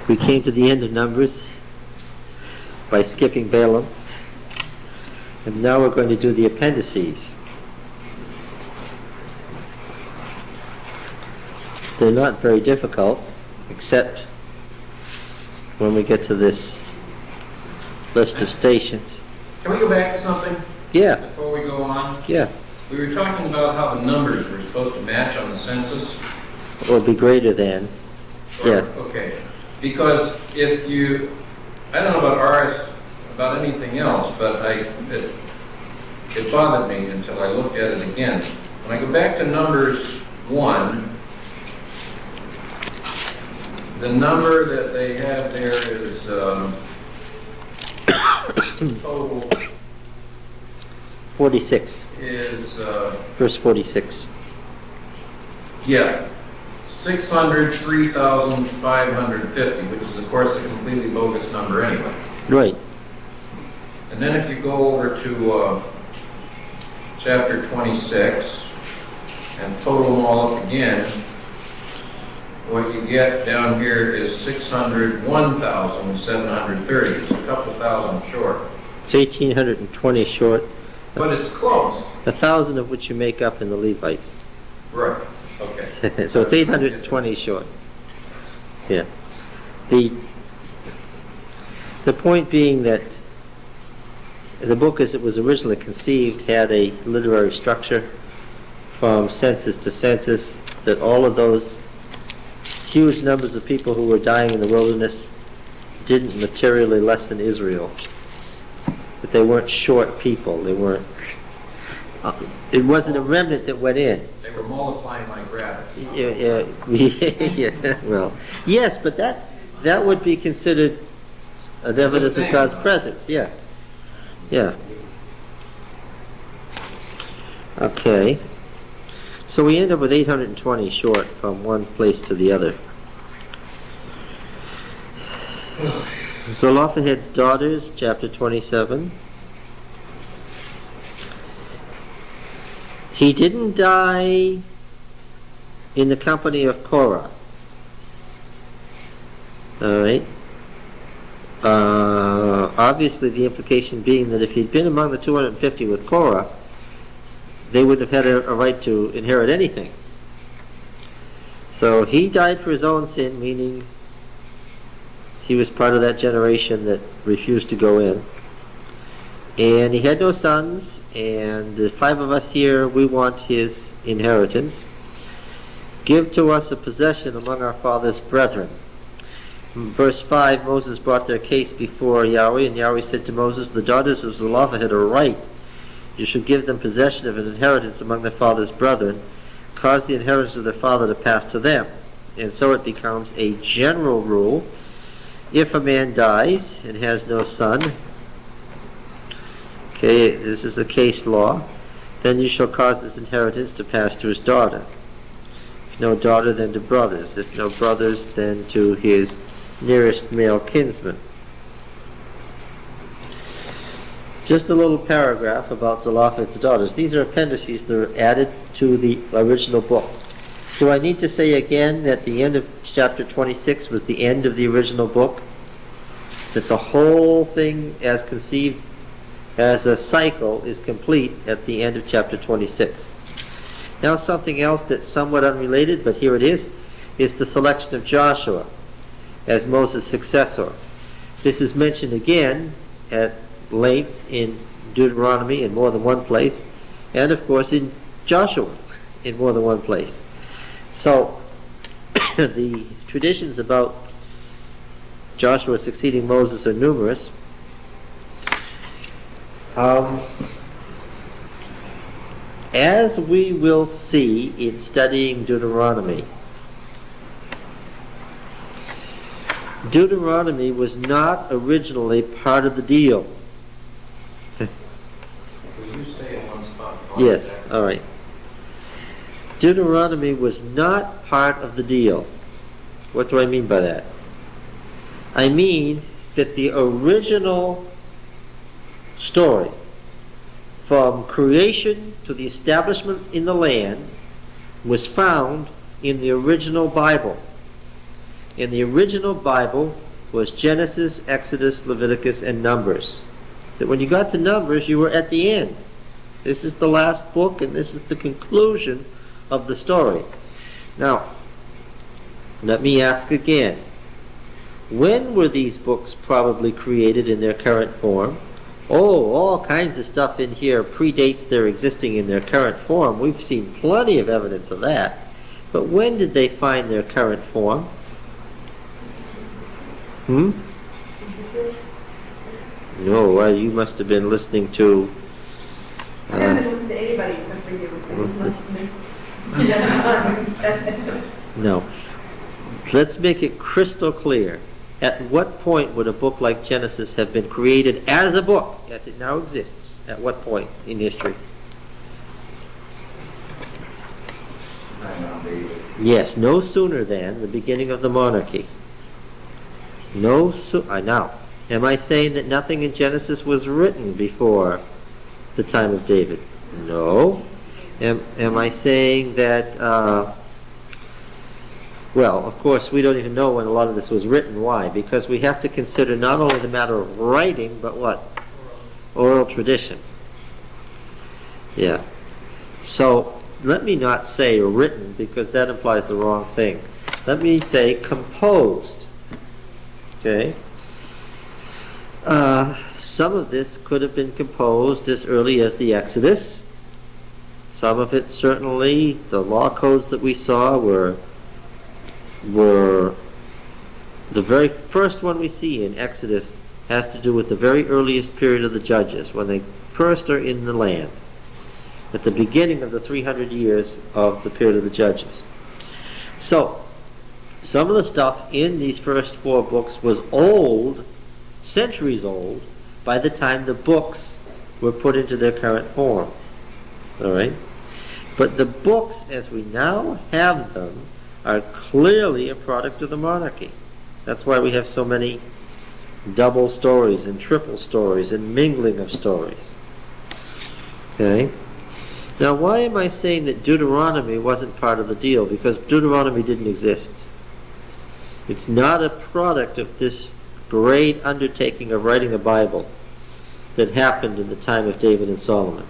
We came to the end of Numbers by skipping Balaam, and now we're going to do the appendices. They're not very difficult, except when we get to this list of stations. Can we go back to something? Yeah. Before we go on? Yeah. We were talking about how the numbers were supposed to match on the census. Or be greater than. Yeah. Okay. Because if you, I don't know about ours, about anything else, but it bothered me until I looked at it again. When I go back to Numbers 1, the number that they have there is total 46. Is verse 46. Yeah, 603,550, which is of course a completely bogus number anyway. Right. And then if you go over to chapter 26 and total them all up again, what you get down here is 601,730. It's a couple thousand short. It's 1,820 short. But it's close. 1,000 of which you make up in the Levites. Right. Okay. So it's 820 short. Yeah. The point being that the book as it was originally conceived had a literary structure from census to census, that all of those huge numbers of people who were dying in the wilderness didn't materially lessen Israel. But they weren't short people. They weren't. It wasn't a remnant that went in. They were multiplying like rabbits. Yeah. Well, yes, but that would be considered an evidence of God's presence. Yeah. Yeah. Okay. So we end up with 820 short from one place to the other. Zelophehad's daughters, chapter 27. He didn't die in the company of Korah. All right. Obviously, the implication being that if he'd been among the 250 with Korah, they wouldn't have had a right to inherit anything. So he died for his own sin, meaning he was part of that generation that refused to go in. And he had no sons, and the 5 of us here, we want his inheritance. Give to us a possession among our father's brethren. In verse 5, Moses brought their case before Yahweh, and Yahweh said to Moses, the daughters of Zelophehad are right. You should give them possession of an inheritance among their father's brethren. Cause the inheritance of their father to pass to them. And so it becomes a general rule. If a man dies and has no son, okay, this is a case law, then you shall cause his inheritance to pass to his daughter. If no daughter, then to brothers. If no brothers, then to his nearest male kinsman. Just a little paragraph about Zelophehad's daughters. These are appendices that are added to the original book. Do I need to say again that the end of chapter 26 was the end of the original book? That the whole thing as conceived as a cycle is complete at the end of chapter 26. Now something else that's somewhat unrelated, but here it is the selection of Joshua as Moses' successor. This is mentioned again at length in Deuteronomy in more than one place, and of course in Joshua in more than one place. So the traditions about Joshua succeeding Moses are numerous. As we will see in studying Deuteronomy, Deuteronomy was not originally part of the deal. Will you stay in one spot? Yes, all right. Deuteronomy was not part of the deal. What do I mean by that? I mean that the original story, from creation to the establishment in the land, was found in the original Bible. in the original Bible was Genesis, Exodus, Leviticus, and Numbers. That when you got to Numbers, you were at the end. This is the last book, and this is the conclusion of the story. Now, let me ask again. When were these books probably created in their current form? Oh, all kinds of stuff in here predates their existing in their current form. We've seen plenty of evidence of that. But when did they find their current form? No, well, you must have been listening to... I haven't listened to anybody except for you. No. Let's make it crystal clear. At what point would a book like Genesis have been created as a book, as it now exists? At what point in history? Yes, no sooner than the beginning of the monarchy. Now, am I saying that nothing in Genesis was written before the time of David? No. Am I saying that, well, of course, we don't even know when a lot of this was written. Why? Because we have to consider not only the matter of writing, but what? Oral tradition. Yeah. So, let me not say written, because that implies the wrong thing. Let me say composed. Okay? Some of this could have been composed as early as the Exodus. Some of it certainly, the law codes that we saw were the very first one we see in Exodus has to do with the very earliest period of the Judges, when they first are in the land, at the beginning of the 300 years of the period of the Judges. So, some of the stuff in these first 4 books was old, centuries old, by the time the books were put into their current form. All right? But the books, as we now have them, are clearly a product of the monarchy. That's why we have so many double stories and triple stories and mingling of stories. Okay? Now, why am I saying that Deuteronomy wasn't part of the deal? Because Deuteronomy didn't exist. It's not a product of this great undertaking of writing a Bible that happened in the time of David and Solomon.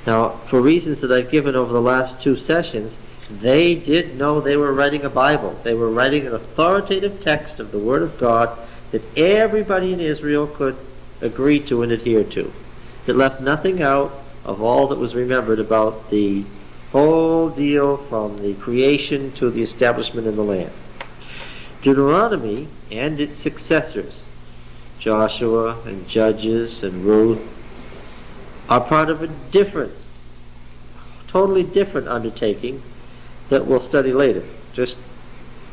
Now, for reasons that I've given over the last 2 sessions, they did know they were writing a Bible. They were writing an authoritative text of the Word of God that everybody in Israel could agree to and adhere to. It left nothing out of all that was remembered about the whole deal from the creation to the establishment in the land. Deuteronomy and its successors, Joshua and Judges and Ruth, are part of a different, totally different undertaking that we'll study later. Just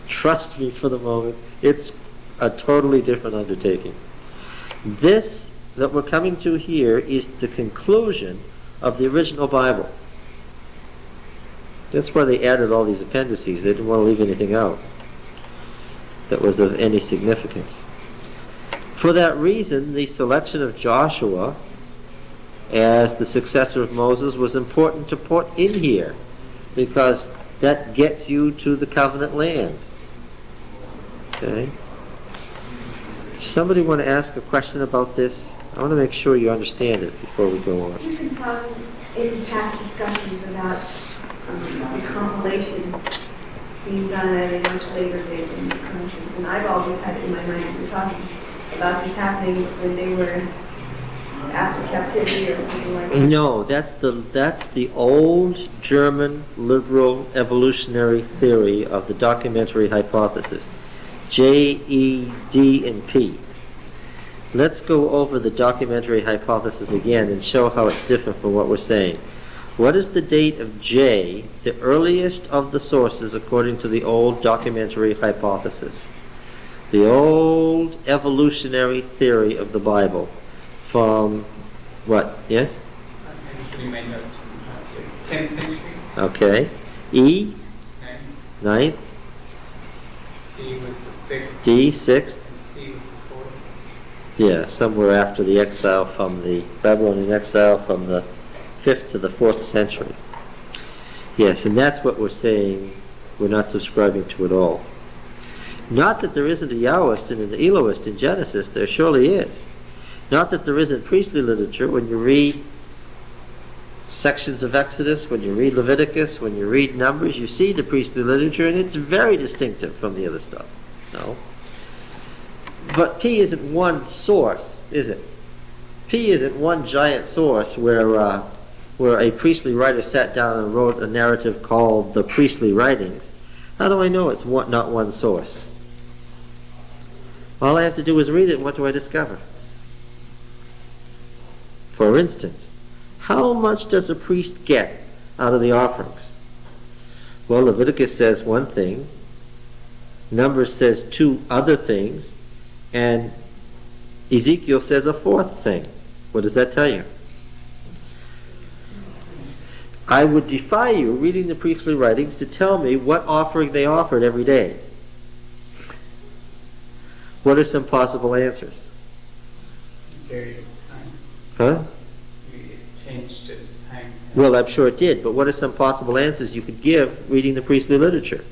trust me for the moment. It's a totally different undertaking. This that we're coming to here is the conclusion of the original Bible. That's why they added all these appendices. They didn't want to leave anything out that was of any significance. For that reason, the selection of Joshua as the successor of Moses was important to put in here, because that gets you to the covenant land. Okay? Somebody want to ask a question about this? I want to make sure you understand it before we go on. You've been talking in past discussions about the compilation being done at a much later date in the country, and I've always had it in my mind, we're talking about this happening when they were after captivity or something like that. No, that's the old German liberal evolutionary theory of the documentary hypothesis. J, E, D, and P. Let's go over the documentary hypothesis again and show how it's different from what we're saying. What is the date of J, the earliest of the sources according to the old documentary hypothesis? The old evolutionary theory of the Bible. From what? Yes? 10th century. Okay. E? 9th. D was the 6th. D? 6th. C was the 4th. Yeah, somewhere after the exile from the Babylonian exile from the 5th to the 4th century. Yes, and that's what we're saying we're not subscribing to at all. Not that there isn't a Yahwist and an Elohist in Genesis, there surely is. Not that there isn't priestly literature when you read sections of Exodus, when you read Leviticus, when you read Numbers, you see the priestly literature, and it's very distinctive from the other stuff. No? But P isn't one source, is it? P isn't one giant source where a priestly writer sat down and wrote a narrative called the Priestly Writings. How do I know it's not one source? All I have to do is read it, and what do I discover? For instance, how much does a priest get out of the offerings? Well, Leviticus says one thing, Numbers says two other things, and Ezekiel says a fourth thing. What does that tell you? I would defy you, reading the priestly writings, to tell me what offering they offered every day. What are some possible answers? Various time. Huh? It changed its time. Well, I'm sure it did, but what are some possible answers you could give reading the priestly literature?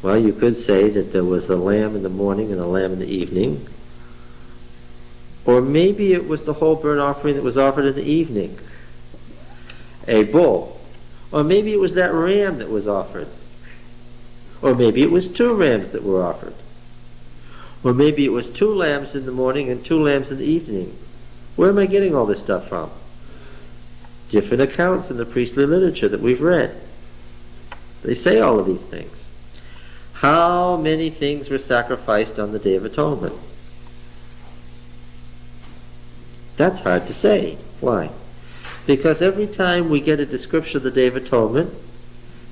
Well, you could say that there was a lamb in the morning and a lamb in the evening. Or maybe it was the whole burnt offering that was offered in the evening. A bull. Or maybe it was that ram that was offered. Or maybe it was two rams that were offered. Or maybe it was two lambs in the morning and two lambs in the evening. Where am I getting all this stuff from? Different accounts in the priestly literature that we've read. They say all of these things. How many things were sacrificed on the Day of Atonement? That's hard to say. Why? Because every time we get a description of the Day of Atonement,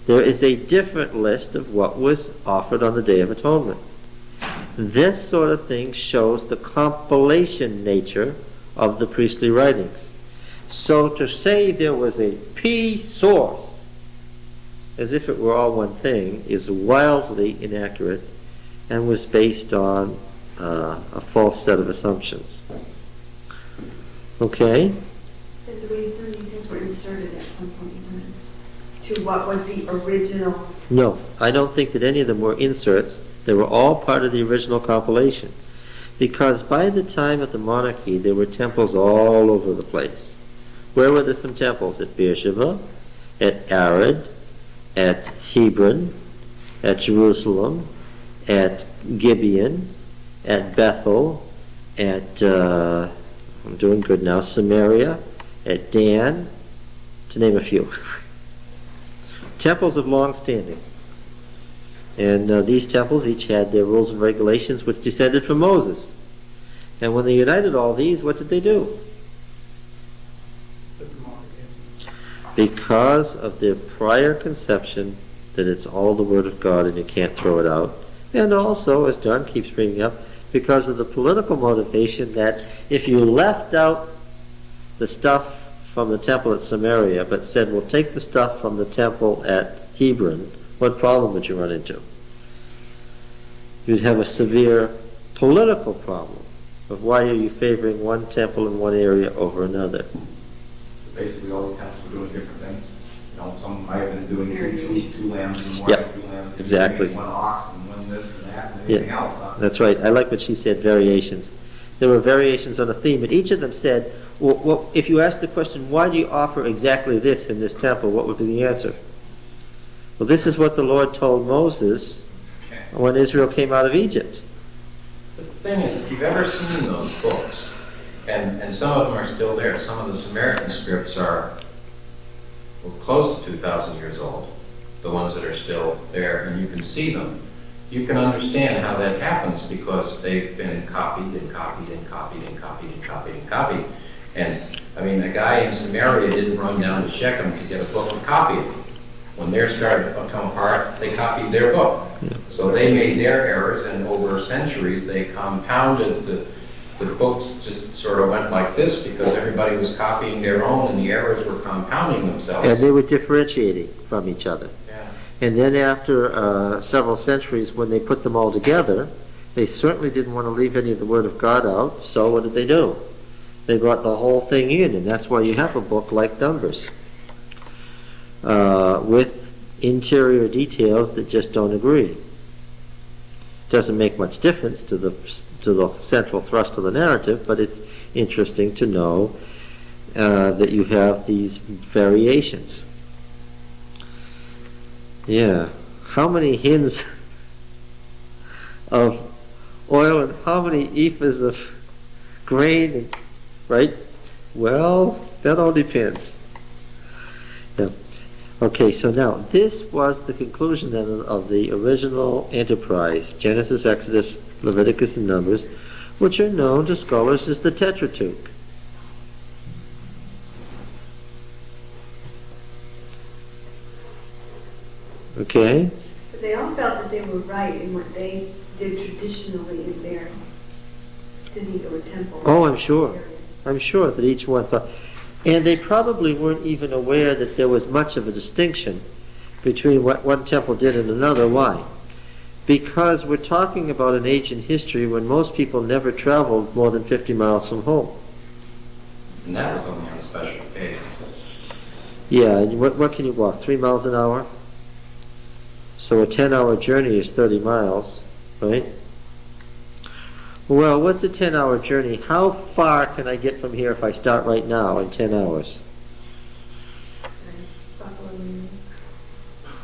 there is a different list of what was offered on the Day of Atonement. This sort of thing shows the compilation nature of the priestly writings. So to say there was a P source, as if it were all one thing, is wildly inaccurate and was based on a false set of assumptions. Okay? So the reason these things were inserted at some point in time to what was the original. No, I don't think that any of them were inserts. They were all part of the original compilation. Because by the time of the monarchy, there were temples all over the place. Where were there some temples? At Beersheba, at Arad, at Hebron, at Jerusalem, at Gibeon, at Bethel, at, I'm doing good now, Samaria, at Dan, to name a few. Temples of long standing. And these temples each had their rules and regulations which descended from Moses. And when they united all these, what did they do? Because of their prior conception that it's all the Word of God and you can't throw it out. And also, as John keeps bringing up, because of the political motivation that if you left out the stuff from the temple at Samaria, but said, we'll take the stuff from the temple at Hebron, what problem would you run into? You'd have a severe political problem of why are you favoring one temple in one area over another. Basically, all the temples were doing different things. You know, some might have been doing two lambs in the morning, Yep, two lambs in the exactly. evening, one ox and one this and that and anything else. Huh? That's right. I like what she said, variations. There were variations on a theme, and each of them said, well, if you ask the question, why do you offer exactly this in this temple, what would be the answer? Well, this is what the Lord told Moses when Israel came out of Egypt. The thing is, if you've ever seen those books, and some of them are still there, some of the Samaritan scripts are close to 2,000 years old, the ones that are still there, and you can see them. You can understand how that happens because they've been copied and copied and copied and copied and copied and copied. And, I mean, a guy in Samaria didn't run down to Shechem to get a book and copy it. When theirs started to come apart, they copied their book. So they made their errors, and over centuries they compounded the books just sort of went like this because everybody was copying their own and the errors were compounding themselves. And they were differentiating from each other. Yeah. And then after several centuries, when they put them all together, they certainly didn't want to leave any of the Word of God out, so what did they do? They brought the whole thing in, and that's why you have a book like Numbers, with interior details that just don't agree. Doesn't make much difference to the central thrust of the narrative, but it's interesting to know that you have these variations. Yeah. How many hins of oil and how many ephahs of grain, right? Well, that all depends. Yeah. Okay, so now this was the conclusion then of the original enterprise, Genesis, Exodus, Leviticus, and Numbers, which are known to scholars as the Tetratuch. Okay? But they all felt that they were right in what they did traditionally in their city or temple. Oh, I'm sure. I'm sure that each one thought. And they probably weren't even aware that there was much of a distinction between what one temple did and another. Why? Because we're talking about an age in history when most people never traveled more than 50 miles from home. And that was only on special days. Yeah, and what can you walk? 3 miles an hour? So a 10-hour journey is 30 miles, right? Well, what's a 10-hour journey? How far can I get from here if I start right now in 10 hours?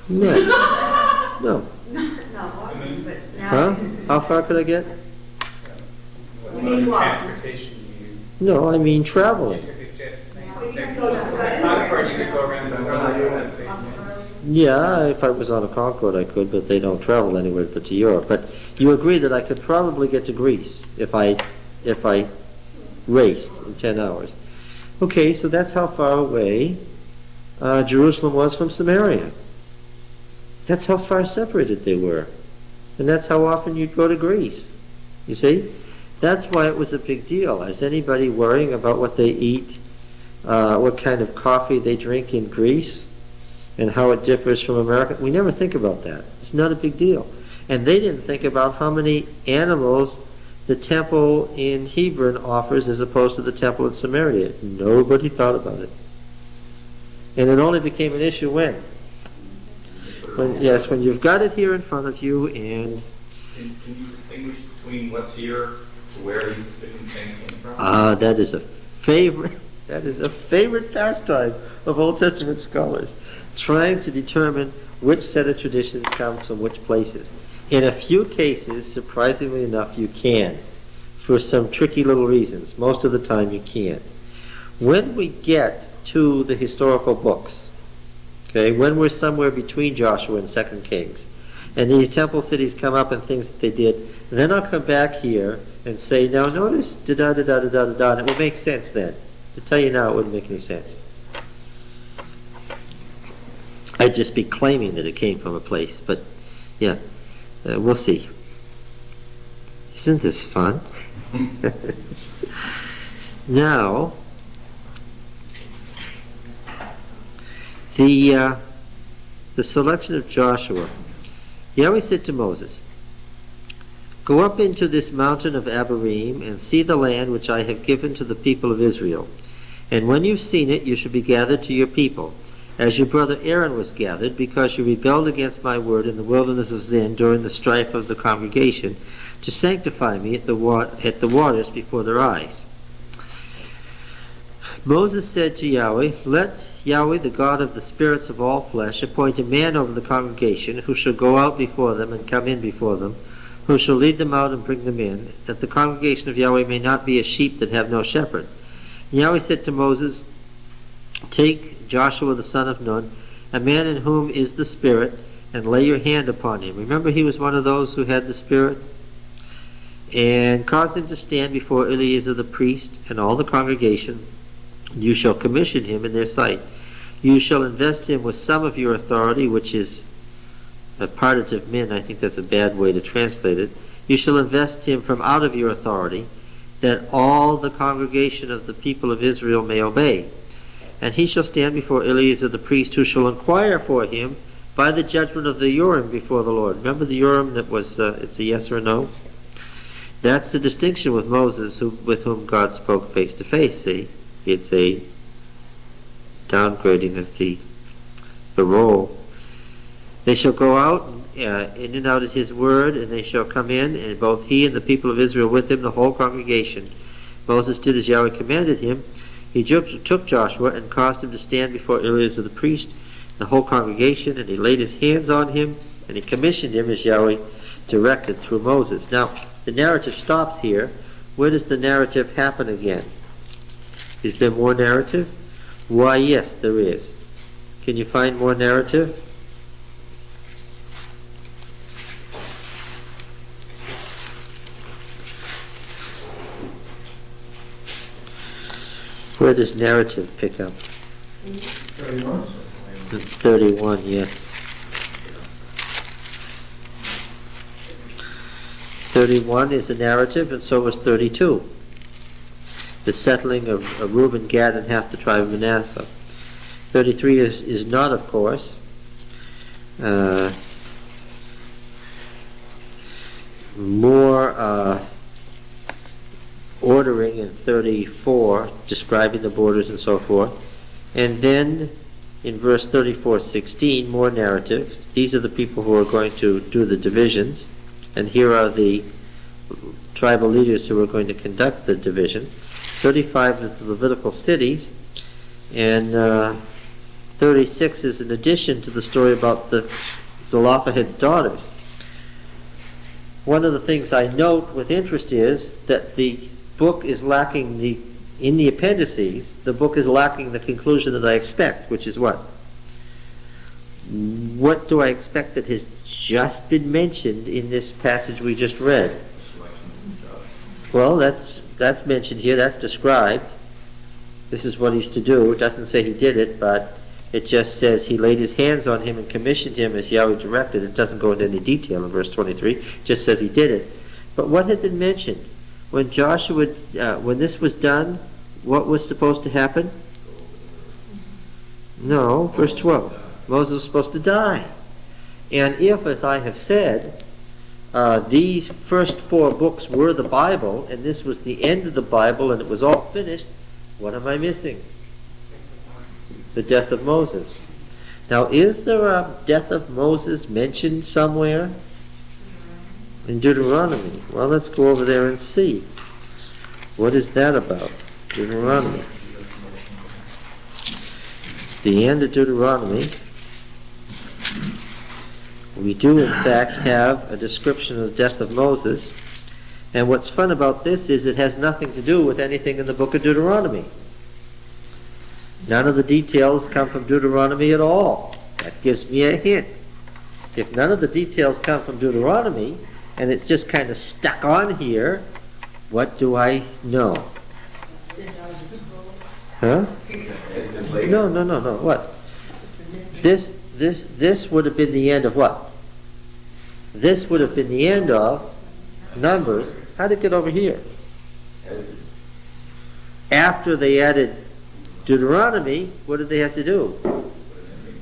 No. No. Not walking, but now. Huh? How far could I get? You mean walk? Transportation you use. No, I mean traveling. Well, you can go down, but Concord, you could go around the world. Yeah, if I was on a Concorde I could, but they don't travel anywhere but to Europe. But you agree that I could probably get to Greece if I raced in 10 hours. Okay, so that's how far away Jerusalem was from Samaria. That's how far separated they were. And that's how often you'd go to Greece. You see? That's why it was a big deal. Is anybody worrying about what they eat, what kind of coffee they drink in Greece, and how it differs from America? We never think about that. It's not a big deal. And they didn't think about how many animals the temple in Hebron offers as opposed to the temple in Samaria. Nobody thought about it. And it only became an issue when? When you've got it here in front of you and... Can you distinguish between what's here to where these different things came from? That is a favorite pastime of Old Testament scholars, trying to determine which set of traditions comes from which places. In a few cases, surprisingly enough, you can, for some tricky little reasons. Most of the time you can't. When we get to the historical books, okay, when we're somewhere between Joshua and 2 Kings, and these temple cities come up and things that they did, then I'll come back here and say, now notice da-da-da-da-da-da-da, and it will make sense then. To tell you now, it wouldn't make any sense. I'd just be claiming that it came from a place, but yeah, we'll see. Isn't this fun? Now, the selection of Joshua. Yahweh said to Moses, "Go up into this mountain of Abarim and see the land which I have given to the people of Israel. And when you've seen it, you shall be gathered to your people, as your brother Aaron was gathered, because you rebelled against my word in the wilderness of Zin during the strife of the congregation, to sanctify me at the waters before their eyes." Moses said to Yahweh, "Let Yahweh, the God of the spirits of all flesh, appoint a man over the congregation, who shall go out before them and come in before them, who shall lead them out and bring them in, that the congregation of Yahweh may not be as sheep that have no shepherd." And Yahweh said to Moses, "Take Joshua the son of Nun, a man in whom is the Spirit, and lay your hand upon him." Remember, he was one of those who had the Spirit. "And cause him to stand before Eleazar the priest and all the congregation. You shall commission him in their sight. You shall invest him with some of your authority," which is a partitive min. I think that's a bad way to translate it. "You shall invest him from out of your authority, that all the congregation of the people of Israel may obey. And he shall stand before Eleazar the priest, who shall inquire for him by the judgment of the Urim before the Lord." Remember the Urim that was, it's a yes or a no? That's the distinction with Moses, with whom God spoke face to face, see? It's a downgrading of the role. "They shall go out in and out at his word, and they shall come in, and both he and the people of Israel with him, the whole congregation. Moses did as Yahweh commanded him. He took Joshua and caused him to stand before Eleazar the priest, the whole congregation, and he laid his hands on him, and he commissioned him as Yahweh directed through Moses. Now, the narrative stops here. Where does the narrative happen again? Is there more narrative? Why, yes, there is. Can you find more narrative? Where does narrative pick up? 31. 31, yes. 31 is a narrative, and so was 32. The settling of Reuben, Gad, and half the tribe of Manasseh. 33 is not, of course. More ordering in 34, describing the borders and so forth. And then in verse 34:16, more narrative. These are the people who are going to do the divisions, and here are the tribal leaders who are going to conduct the divisions. 35 is the Levitical cities, and 36 is an addition to the story about the Zelophehad's daughters. One of the things I note with interest is that the book is lacking in the appendices, the book is lacking the conclusion that I expect, which is what? What do I expect that has just been mentioned in this passage we just read? Well, that's mentioned here, that's described. This is what he's to do. It doesn't say he did it, but it just says he laid his hands on him and commissioned him as Yahweh directed. It doesn't go into any detail in verse 23. It just says he did it. But what had been mentioned? When Joshua, when this was done, what was supposed to happen? No, verse 12. Moses was supposed to die. And if, as I have said, these first 4 books were the Bible, and this was the end of the Bible, and it was all finished, what am I missing? The death of Moses. Now, is there a death of Moses mentioned somewhere? In Deuteronomy. Well, let's go over there and see. What is that about? Deuteronomy. The end of Deuteronomy. We do, in fact, have a description of the death of Moses. And what's fun about this is it has nothing to do with anything in the book of Deuteronomy. None of the details come from Deuteronomy at all. That gives me a hint. If none of the details come from Deuteronomy, and it's just kind of stuck on here, what do I know? Huh? No. What? This would have been the end of what? This would have been the end of Numbers. How did it get over here? After they added Deuteronomy, what did they have to do?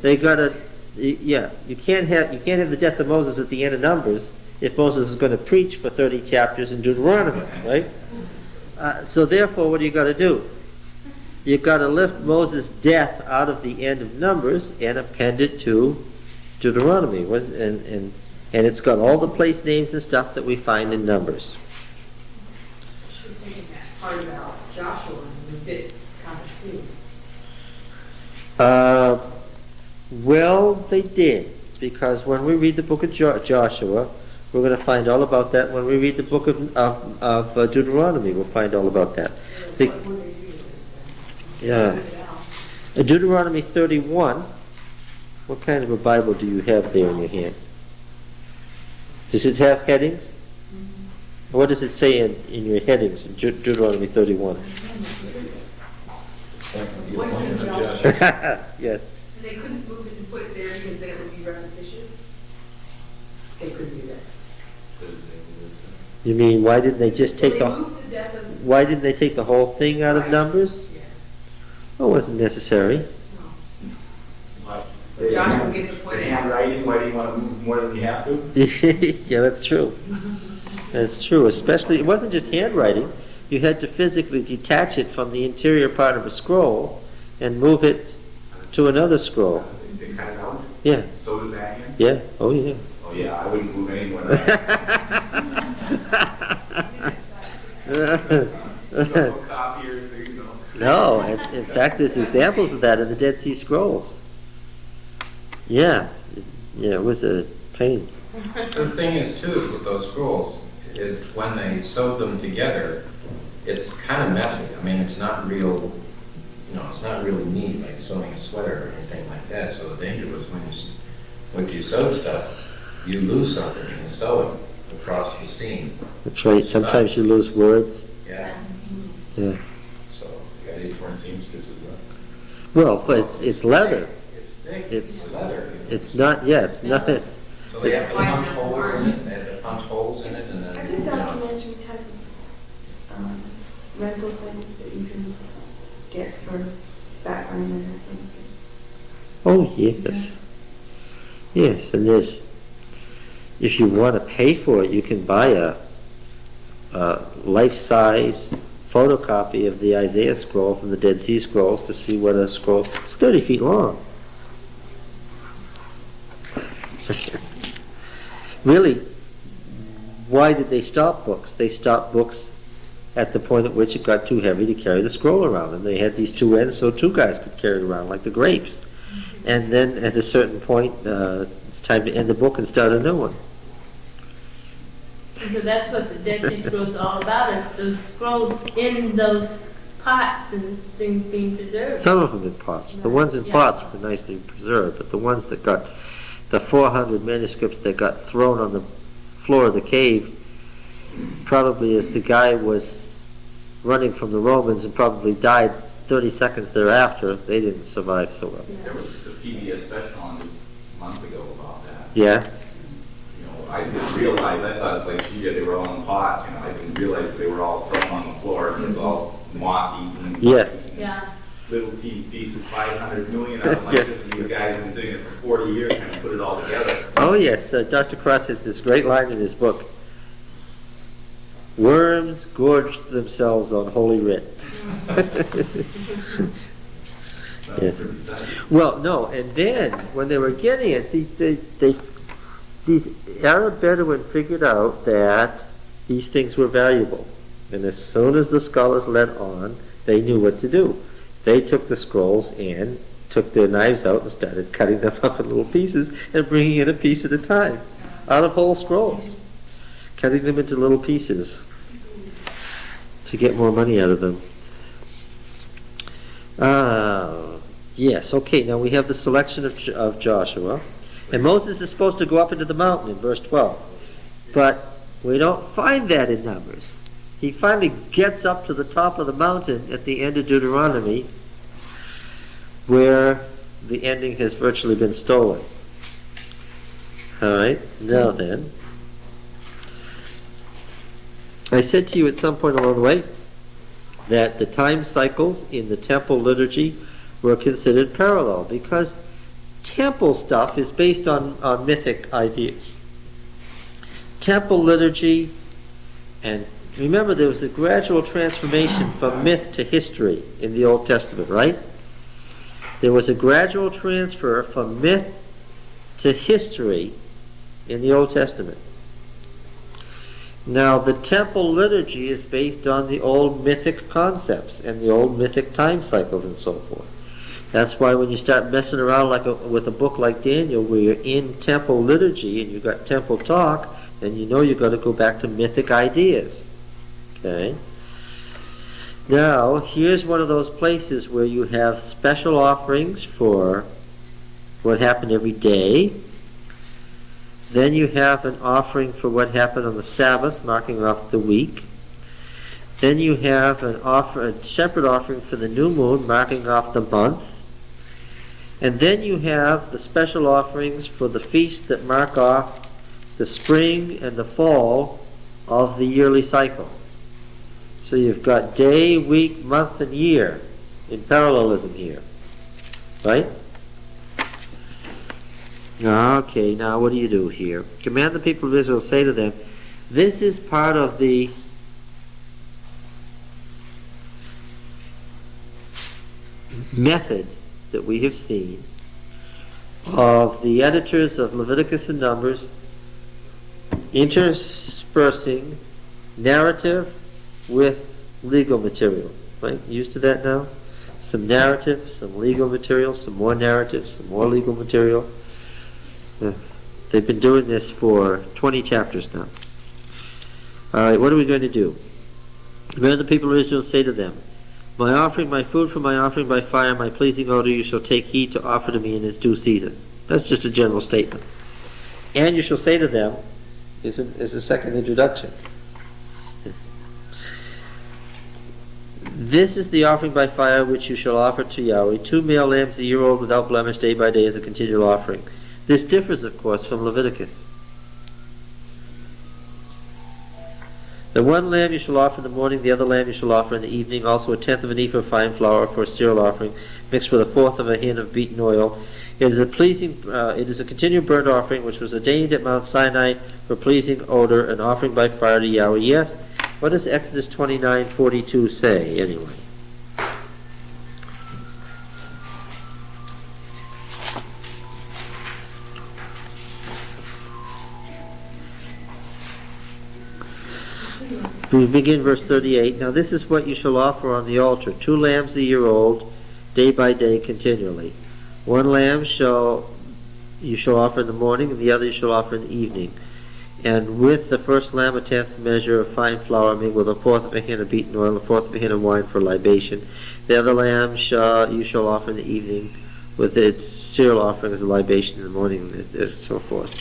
They got to, you can't have the death of Moses at the end of Numbers if Moses is going to preach for 30 chapters in Deuteronomy, right? So therefore, what do you got to do? You've got to lift Moses' death out of the end of Numbers and append it to Deuteronomy. And it's got all the place names and stuff that we find in Numbers. Part about Joshua and the bit well, they did, because when we read the book of Joshua, we're going to find all about that. When we read the book of Deuteronomy, we'll find all about that. Deuteronomy 31. What kind of a Bible do you have there in your hand? Does it have headings? Mm-hmm. What does it say in your headings in Deuteronomy 31? Yes. And they couldn't move it and put it there because then it would be repetitious. They couldn't do that. You mean why didn't they just take why didn't they take the whole thing out of Numbers? Yeah. Well, it wasn't necessary. Joshua gets the point. Handwriting, why do you want to move more than you have to? Yeah, that's true. That's true. Especially, it wasn't just handwriting. You had to physically detach it from the interior part of a scroll and move it to another scroll. They cut it out? Yeah. So does that hand? Yeah. Oh, yeah. Oh, Oh, yeah, I wouldn't move anywhere. Couple copiers, there you go. No, in fact, there's examples of that in the Dead Sea Scrolls. Yeah, yeah, it was a pain. The thing is too, with those scrolls, is when they sewed them together, it's kind of messy. I mean, it's not real, it's not really neat, like sewing a sweater or anything like that. So the danger was when you sew stuff, you lose something and you sew it across the seam. That's right, sometimes you lose words. Yeah. Yeah. So, You got 8 torn seamstresses left. Well, but it's leather. it's thick, It's- it's leather. It's not, yeah, it's nothing. So they have to punch holes in it, they have to punch holes in it, and then, Are there documentary type of rental things that you can get for background and everything? Oh, yes. Yes, and there's, if you want to pay for it, you can buy a life-size photocopy of the Isaiah scroll from the Dead Sea Scrolls to see what a scroll, it's 30 feet long. Really, why did they stop books? They stopped books at the point at which it got too heavy to carry the scroll around, and they had these two ends so two guys could carry it around like the grapes. And then at a certain point, it's time to end the book and start a new one. So that's what the Dead Sea Scrolls are all about, is those scrolls in those pots and things being preserved. Some of them in pots. The ones in Yeah. pots were nicely preserved, but the ones that got, the 400 manuscripts that got thrown on the floor of the cave, probably as the guy was running from the Romans and probably died 30 seconds thereafter, they didn't survive so well. There was a PBS special on this a month ago about that. Yeah? I didn't realize, I thought like they were all in pots, I didn't realize they were all thrown on the floor, it was all moth-eaten. Yeah. Yeah. Little teeny pieces, 500 million of them, like Yes. this, and these guys have been doing it for 40 years, trying to put it all together. Oh yes, Dr. Cross has this great line in his book. Worms gorged themselves on Holy Writ. Yeah. Well, no, and then when they were getting it, these Arab Bedouin figured out that these things were valuable. And as soon as the scholars let on, they knew what to do. They took the scrolls and took their knives out and started cutting them up in little pieces and bringing in a piece at a time out of whole scrolls, cutting them into little pieces to get more money out of them. Yes, okay, now we have the selection of Joshua. And Moses is supposed to go up into the mountain in verse 12. But we don't find that in Numbers. He finally gets up to the top of the mountain at the end of Deuteronomy, where the ending has virtually been stolen. All right, now then. I said to you at some point along the way that the time cycles in the temple liturgy were considered parallel because temple stuff is based on mythic ideas. Temple liturgy, and remember there was a gradual transformation from myth to history in the Old Testament, right? There was a gradual transfer from myth to history in the Old Testament. Now the temple liturgy is based on the old mythic concepts and the old mythic time cycles and so forth. That's why when you start messing around with a book like Daniel, where you're in temple liturgy and you've got temple talk, then you know you've got to go back to mythic ideas. Okay? Now, here's one of those places where you have special offerings for what happened every day. Then you have an offering for what happened on the Sabbath, marking off the week. Then you have a separate offering for the new moon, marking off the month. And then you have the special offerings for the feasts that mark off the spring and the fall of the yearly cycle. So you've got day, week, month, and year in parallelism here. Right? Okay, now what do you do here? Command the people of Israel, say to them, this is part of the method that we have seen of the editors of Leviticus and Numbers interspersing narrative with legal material. Right? Used to that now? Some narrative, some legal material, some more narrative, some more legal material. They've been doing this for 20 chapters now. All right, what are we going to do? When the people of Israel say to them, my offering, my food for my offering by fire, my pleasing odor, you shall take heed to offer to me in its due season. That's just a general statement. And you shall say to them, is a second introduction. This is the offering by fire which you shall offer to Yahweh, 2 male lambs a year old without blemish, day by day as a continual offering. This differs, of course, from Leviticus. The one lamb you shall offer in the morning, the other lamb you shall offer in the evening, also a tenth of an ephah of fine flour for a cereal offering, mixed with a fourth of a hin of beaten oil. It is a continual burnt offering which was ordained at Mount Sinai for pleasing odor, an offering by fire to Yahweh. Yes, what does Exodus 29:42 say anyway? We begin verse 38. Now this is what you shall offer on the altar, 2 lambs a year old, day by day continually. 1 lamb you shall offer in the morning, and the other you shall offer in the evening. And with the first lamb a tenth measure of fine flour mingled with a fourth of a hin of beaten oil, and a fourth of a hin of wine for libation. The other lamb you shall offer in the evening, with its cereal offering as a libation in the morning, and so forth.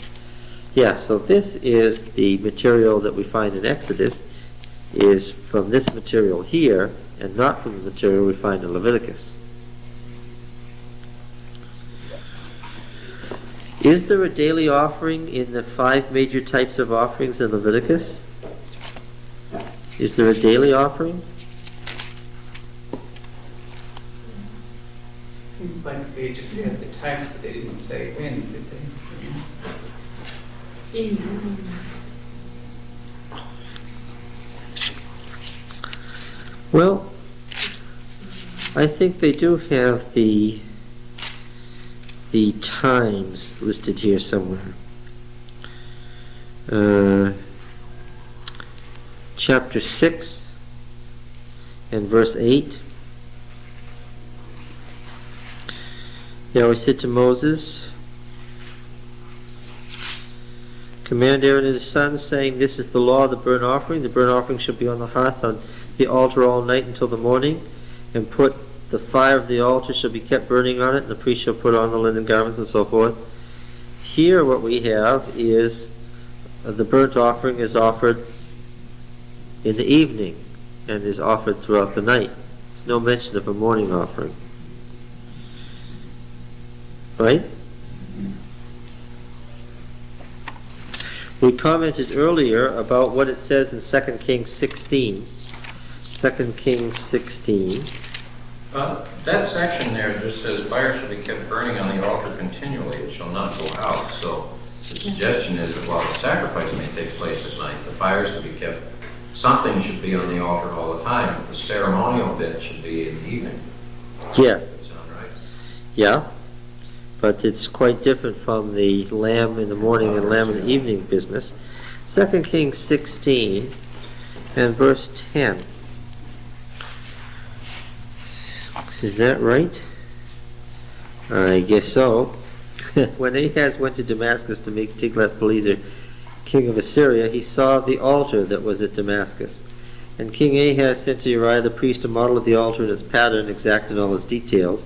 Yeah, so this is the material that we find in Exodus, is from this material here, and not from the material we find in Leviticus. Is there a daily offering in the 5 major types of offerings in Leviticus? Is there a daily offering? Seems like they just had the text, but they didn't say when, did they? Well, I think they do have the times listed here somewhere. Chapter 6 and verse 8. Yahweh said to Moses, command Aaron and his sons, saying, this is the law of the burnt offering. The burnt offering shall be on the hearth on the altar all night until the morning, and the fire of the altar shall be kept burning on it, and the priest shall put on the linen garments, and so forth. Here what we have is the burnt offering is offered in the evening and is offered throughout the night. There's no mention of a morning offering. Right? We commented earlier about what it says in 2 Kings 16. 2 Kings 16. That section there just says fire shall be kept burning on the altar continually, it shall not go out. So the suggestion is that while the sacrifice may take place at night, the fire is to be kept, something should be on the altar all the time. The ceremonial bit should be in the evening. Yeah. Does that sound right? Yeah. But it's quite different from the lamb in the morning and lamb in the evening business. 2 Kings 16 and verse 10. Is that right? I guess so. When Ahaz went to Damascus to meet Tiglath-Pileser, king of Assyria, he saw the altar that was at Damascus. And King Ahaz sent to Uriah the priest a model of the altar and its pattern, exacted all its details.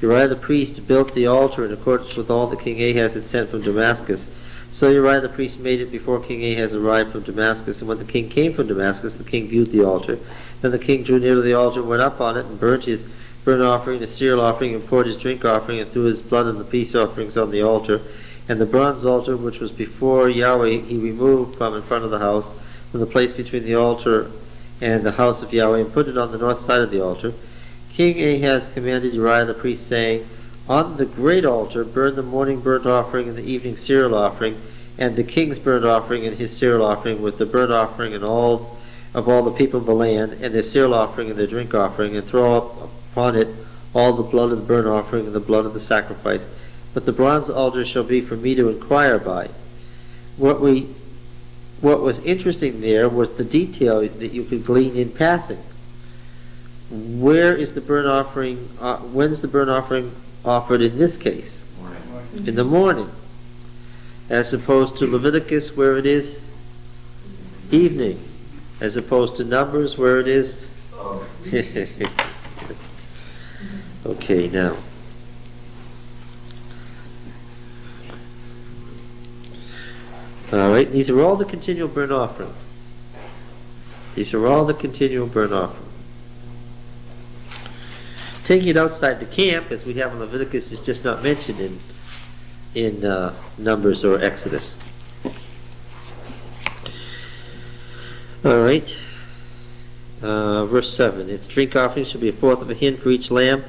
Uriah the priest built the altar in accordance with all that King Ahaz had sent from Damascus. So Uriah the priest made it before King Ahaz arrived from Damascus. And when the king came from Damascus, the king viewed the altar. Then the king drew near to the altar, went up on it, and burnt his burnt offering, the cereal offering, and poured his drink offering, and threw his blood and the peace offerings on the altar. And the bronze altar, which was before Yahweh, he removed from in front of the house, from the place between the altar and the house of Yahweh, and put it on the north side of the altar. King Ahaz commanded Uriah the priest, saying, on the great altar burn the morning burnt offering and the evening cereal offering, and the king's burnt offering and his cereal offering, with the burnt offering and all the people of the land, and their cereal offering and their drink offering, and throw upon it all the blood of the burnt offering and the blood of the sacrifice. But the bronze altar shall be for me to inquire by. What we what was interesting there was the detail that you could glean in passing. Where is the burnt offering, when's the burnt offering offered in this case? In the morning. As opposed to Leviticus where it is evening. As opposed to Numbers where it is. Okay, now. All right, these are all the continual burnt offering. These are all the continual burnt offering. Taking it outside the camp, as we have in Leviticus, is just not mentioned in Numbers or Exodus. All right, verse 7. Its drink offering shall be a fourth of a hin for each lamb.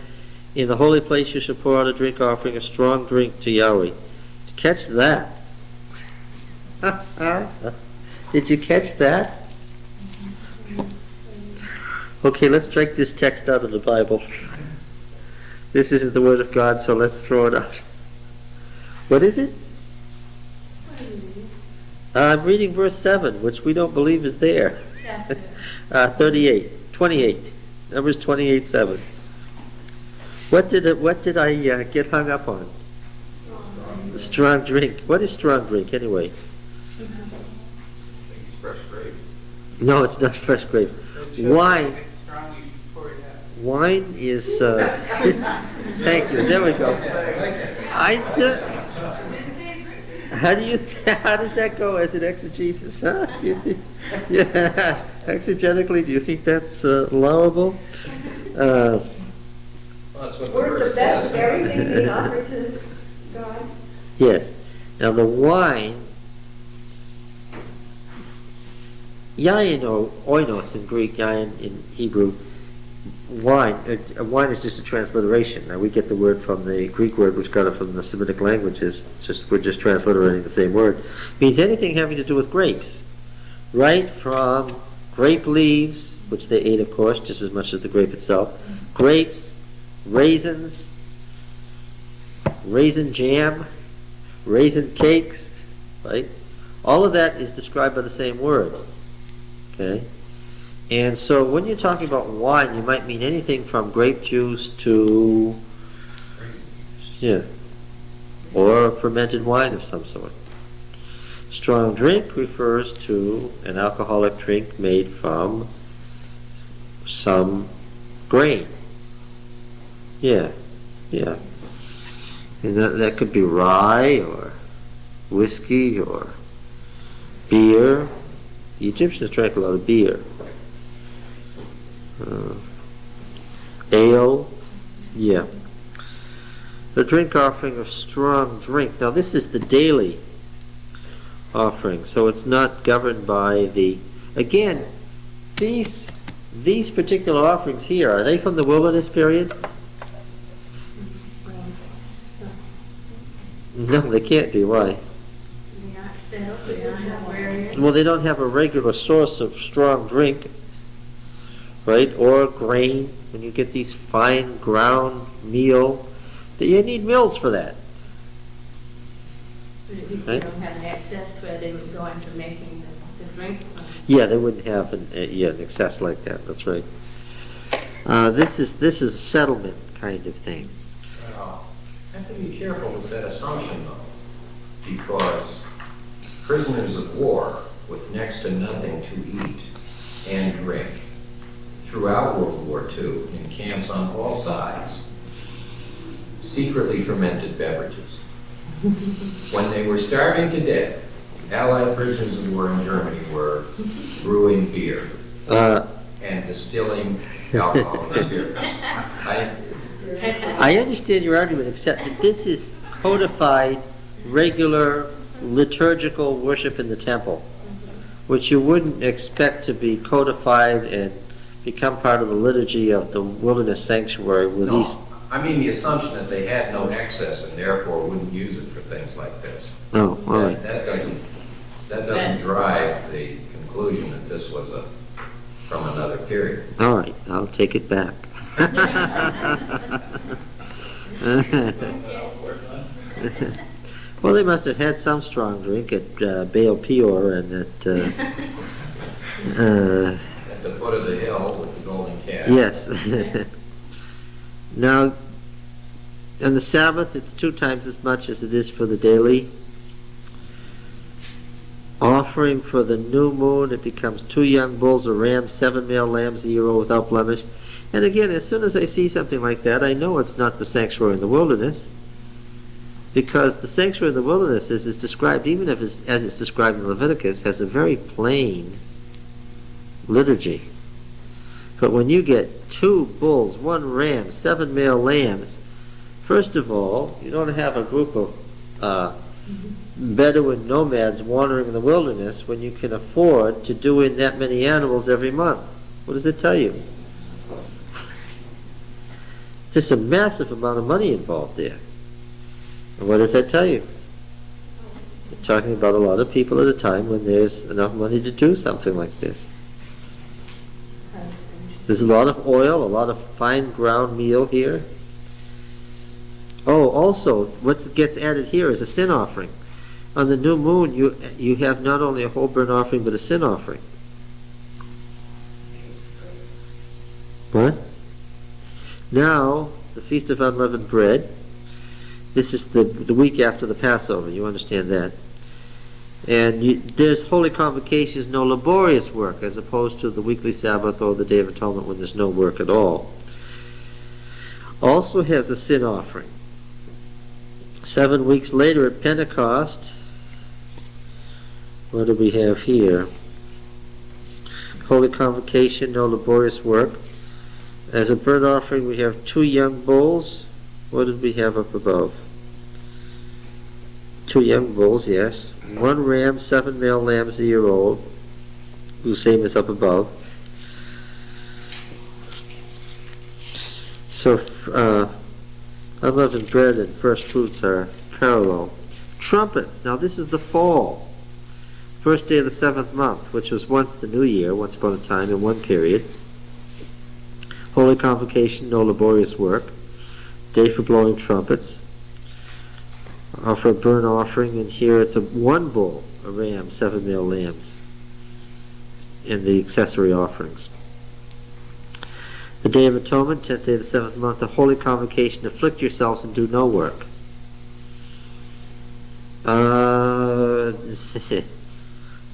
In the holy place you shall pour out a drink offering, a strong drink to Yahweh. Catch that. Did you catch that? Okay, let's strike this text out of the Bible. This isn't the Word of God, so let's throw it out. What is it? I'm reading verse 7, which we don't believe is there. 28. Numbers 28:7. What did I get hung up on? Strong drink. What is strong drink anyway? I think it's fresh grape. No, it's not fresh grape. Wine. Wine is. Thank you. There we go. How does that go as an exegesis? Huh? Do you think, yeah, exegetically, do you think that's allowable? Well, that's what the We're the verse best of says. everything being offered to God. Yes. Now the wine, yain or oinos in Greek, yain in Hebrew, wine. Wine is just a transliteration. Now we get the word from the Greek word, which got it from the Semitic languages. We're just transliterating the same word. It means anything having to do with grapes, right from grape leaves, which they ate, of course, just as much as the grape itself. Grapes, raisins, raisin jam, raisin cakes, right? All of that is described by the same word. Okay. And so when you're talking about wine, you might mean anything from grape juice to, or fermented wine of some sort. Strong drink refers to an alcoholic drink made from some grain. Yeah. And that could be rye or whiskey or beer. The Egyptians drank a lot of beer. Ale, the drink offering of strong drink. Now this is the daily offering, so it's not governed by the, again, these particular offerings here, are they from the wilderness period? No, they can't be. Why? Well, they don't have a regular source of strong drink, right? Or grain. When you get these fine ground meal, you need mills for that. If they don't have an excess where they would go into making the drink. Yeah, they wouldn't have an excess like that. That's right. This is a settlement kind of thing. Well, have to be careful with that assumption, though, because prisoners of war with next to nothing to eat and drink throughout World War II in camps on all sides secretly fermented beverages. When they were starving to death, Allied prisoners of war in Germany were brewing beer and distilling alcohol and beer. I understand your argument, except that this is codified, regular, liturgical worship in the temple, which you wouldn't expect to be codified and become part of the liturgy of the wilderness sanctuary with No, these. I mean the assumption that they had no excess and therefore wouldn't use it for things like this. Oh, all right. That doesn't drive the conclusion that this was from another period. All right, I'll take it back. Well, they must have had some strong drink at Baal Peor and at, At the foot of the hill with the golden calf. yes. Now, on the Sabbath, it's 2 times as much as it is for the daily. Offering for the new moon, it becomes 2 young bulls, a ram, 7 male lambs a year old without blemish. And again, as soon as I see something like that, I know it's not the sanctuary in the wilderness. Because the sanctuary in the wilderness is described, even if it's, as it's described in Leviticus, has a very plain liturgy. But when you get 2 bulls, 1 ram, 7 male lambs, first of all, you don't have a group of Bedouin nomads wandering in the wilderness when you can afford to do in that many animals every month. What does it tell you? There's a massive amount of money involved there. And what does that tell you? You're talking about a lot of people at a time when there's enough money to do something like this. There's a lot of oil, a lot of fine ground meal here. Oh, also, what gets added here is a sin offering. On the new moon, you have not only a whole burnt offering, but a sin offering. What? Now, the Feast of Unleavened Bread. This is the week after the Passover. You understand that? And there's holy convocations, no laborious work, as opposed to the weekly Sabbath or the Day of Atonement when there's no work at all. Also has a sin offering. 7 weeks later at Pentecost, what do we have here? Holy convocation, no laborious work. As a burnt offering, we have 2 young bulls. What did we have up above? 2 young bulls, yes. 1 ram, 7 male lambs a year old. The same as up above. So, unleavened bread and first fruits are parallel. Trumpets. Now this is the fall. First day of the 7th month, which was once the new year, once upon a time in one period. Holy convocation, no laborious work. Day for blowing trumpets. Offer a burnt offering, and here it's 1 bull, a ram, 7 male lambs, in the accessory offerings. The Day of Atonement, 10th day of the 7th month, the holy convocation, afflict yourselves and do no work.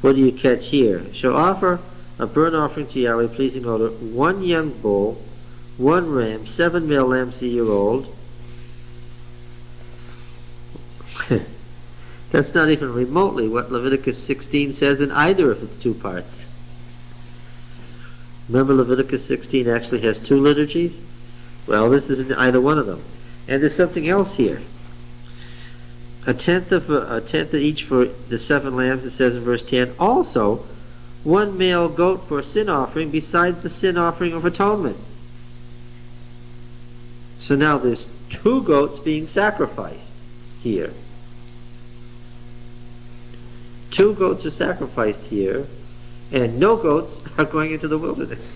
What do you catch here? Shall offer a burnt offering to Yahweh, pleasing odor, 1 young bull, 1 ram, 7 male lambs a year old. That's not even remotely what Leviticus 16 says in either of its 2 parts. Remember, Leviticus 16 actually has 2 liturgies? Well, this isn't either one of them. And there's something else here. A tenth of each for the 7 lambs, it says in verse 10. Also, 1 male goat for a sin offering besides the sin offering of atonement. So now there's 2 goats being sacrificed here. 2 goats are sacrificed here, and no goats are going into the wilderness.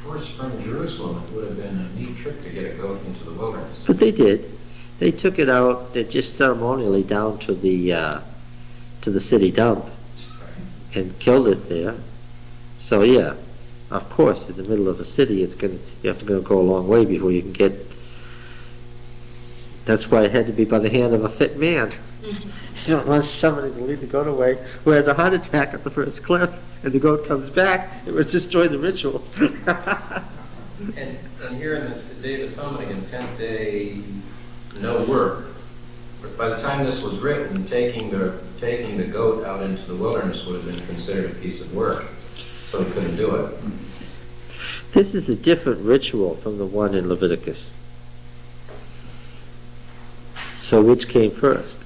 For spring Jerusalem, it would have been a neat trick to get a goat into the wilderness. But they did. They took it out just ceremonially down to the city dump and killed it there. So yeah, of course, in the middle of a city, you have to go a long way before you can get. That's why it had to be by the hand of a fit man. You don't want somebody to lead the goat away who has a heart attack at the first cliff, and the goat comes back. It would destroy the ritual. And here in the Day of Atonement, again, 10th day, no work. But by the time this was written, taking the goat out into the wilderness would have been considered a piece of work. So he couldn't do it. This is a different ritual from the one in Leviticus. So which came first?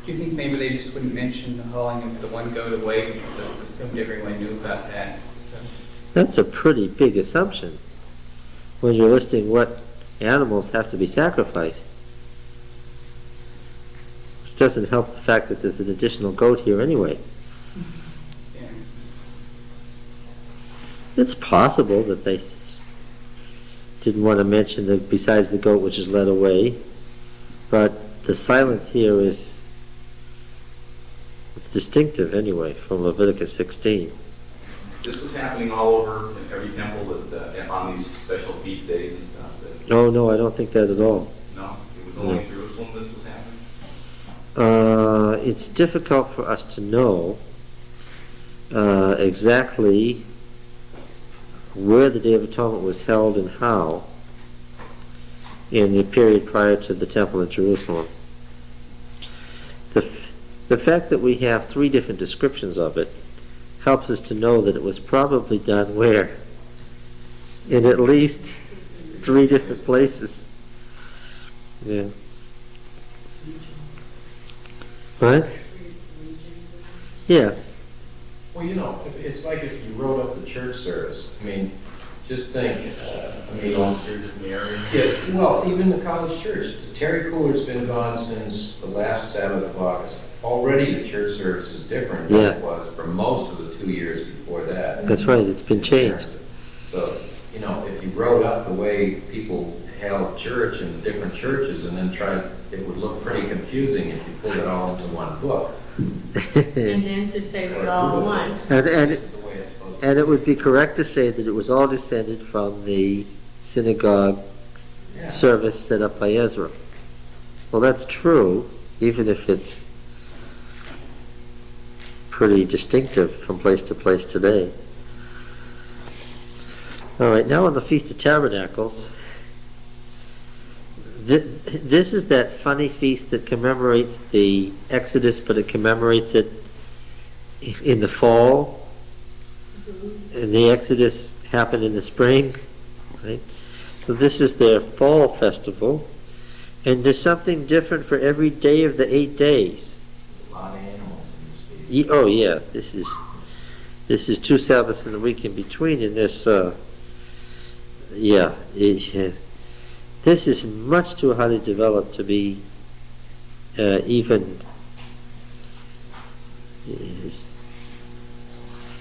Do you think maybe they just wouldn't mention the hauling of the 1 goat away because it was assumed everyone knew about that? So. That's a pretty big assumption when you're listing what animals have to be sacrificed. Which doesn't help the fact that there's an additional goat here anyway. Yeah. It's possible that they didn't want to mention that besides the goat which is led away, but the silence here is, it's distinctive anyway from Leviticus 16. This was happening all over in every temple that, on these special feast days and stuff. No, I don't think that at all. No, it was only in Jerusalem this was happening? It's difficult for us to know exactly where the Day of Atonement was held and how in the period prior to the temple in Jerusalem. The fact that we have 3 different descriptions of it helps us to know that it was probably done where? In at least 3 different places. Yeah. What? Yeah. Well, you know, it's like if you wrote up the church service. I mean, just think, Churches in the area? yeah, well, even the college church. The Terry Cooler's been gone since the last Sabbath of August. Already the church service is different than it was for most of the 2 years before that. That's right, it's been changed. So, you know, if you wrote up the way people held church in the different churches and then it would look pretty confusing if you pulled it all into one book. And then to say we're all one. And it would be correct to say that it was all descended from the synagogue service set up by Ezra. Well, that's true, even if it's pretty distinctive from place to place today. All right, now on the Feast of Tabernacles, this is that funny feast that commemorates the Exodus, but it commemorates it in the fall. And the Exodus happened in the spring, right? So this is their fall festival, and there's something different for every day of the 8 days. There's a lot of animals in this feast. Oh yeah, this is 2 Sabbaths in a week in between, and this this is much too highly developed to be even.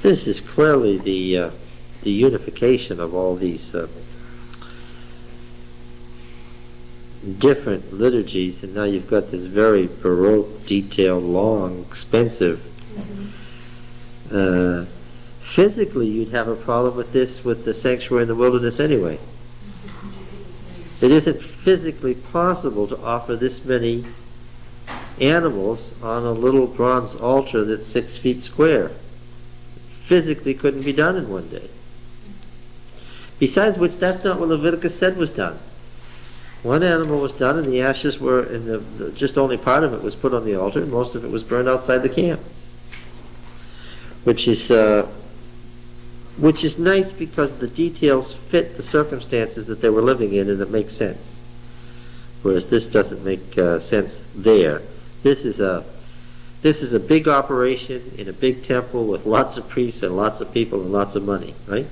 This is clearly the unification of all these different liturgies, and now you've got this very baroque, detailed, long, expensive. Physically, you'd have a problem with this with the sanctuary in the wilderness anyway. It isn't physically possible to offer this many animals on a little bronze altar that's 6 feet square. Physically couldn't be done in one day. Besides which, that's not what Leviticus said was done. One animal was done, and the ashes were, just only part of it was put on the altar, and most of it was burned outside the camp. Which is nice because the details fit the circumstances that they were living in, and it makes sense. Whereas this doesn't make sense there. This is a big operation in a big temple with lots of priests and lots of people and lots of money, right?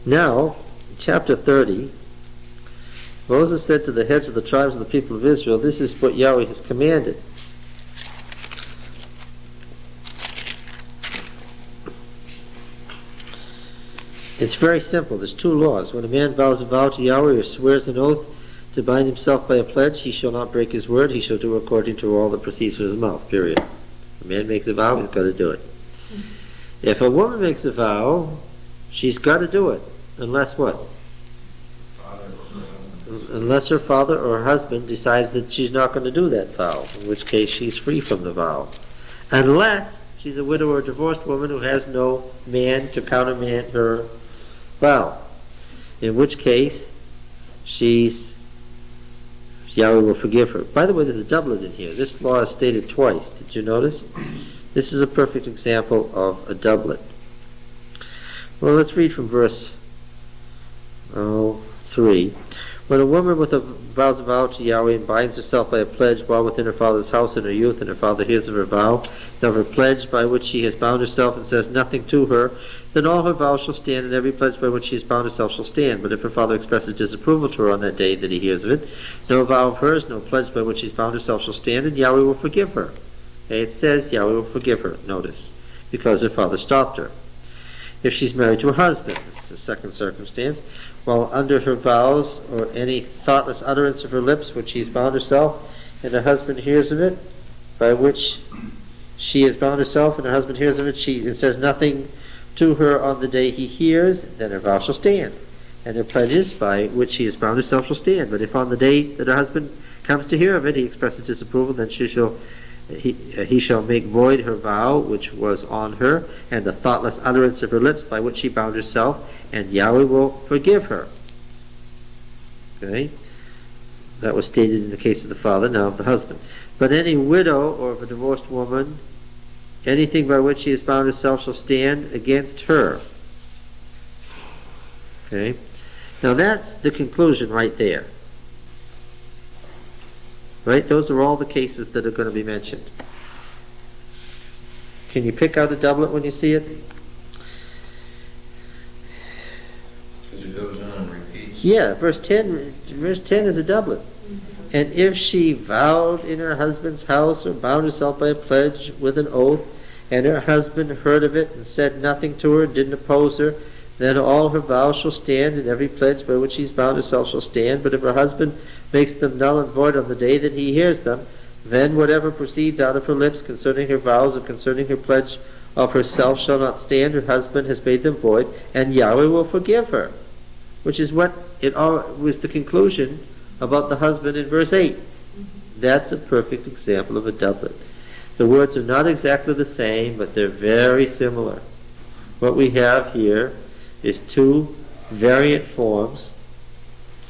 Now, chapter 30, Moses said to the heads of the tribes of the people of Israel, this is what Yahweh has commanded. It's very simple. There's 2 laws. When a man vows a vow to Yahweh or swears an oath to bind himself by a pledge, he shall not break his word. He shall do according to all that proceeds from his mouth, period. If a man makes a vow, he's got to do it. If a woman makes a vow, she's got to do it. Unless what? Unless her father or her husband decides that she's not going to do that vow, in which case she's free from the vow. Unless she's a widow or a divorced woman who has no man to countermand her vow, in which case Yahweh will forgive her. By the way, there's a doublet in here. This law is stated twice. Did you notice? This is a perfect example of a doublet. Well, let's read from verse 3. When a woman vows a vow to Yahweh and binds herself by a pledge while within her father's house in her youth, and her father hears of her vow, and of her pledge by which she has bound herself and says nothing to her, then all her vows shall stand, and every pledge by which she has bound herself shall stand. But if her father expresses disapproval to her on that day that he hears of it, no vow of hers, no pledge by which she has bound herself shall stand, and Yahweh will forgive her. Okay, it says Yahweh will forgive her, notice, because her father stopped her. If she's married to a husband, this is the second circumstance, while under her vows or any thoughtless utterance of her lips which she has bound herself, and her husband hears of it, by which she has bound herself, and her husband hears of it, it says nothing to her on the day he hears, then her vow shall stand. And her pledges by which she has bound herself shall stand. But if on the day that her husband comes to hear of it, he expresses disapproval, then he shall make void her vow which was on her, and the thoughtless utterance of her lips by which she bound herself, and Yahweh will forgive her. Okay? That was stated in the case of the father, now of the husband. But any widow or of a divorced woman, anything by which she has bound herself shall stand against her. Okay? Now that's the conclusion right there. Right? Those are all the cases that are going to be mentioned. Can you pick out a doublet when you see it? Because it goes on and repeats. Yeah, verse 10 is a doublet. And if she vowed in her husband's house or bound herself by a pledge with an oath, and her husband heard of it and said nothing to her, didn't oppose her, then all her vows shall stand, and every pledge by which she's bound herself shall stand. But if her husband makes them null and void on the day that he hears them, then whatever proceeds out of her lips concerning her vows or concerning her pledge of herself shall not stand. Her husband has made them void, and Yahweh will forgive her. Which is what it all was the conclusion about the husband in verse 8. That's a perfect example of a doublet. The words are not exactly the same, but they're very similar. What we have here is two variant forms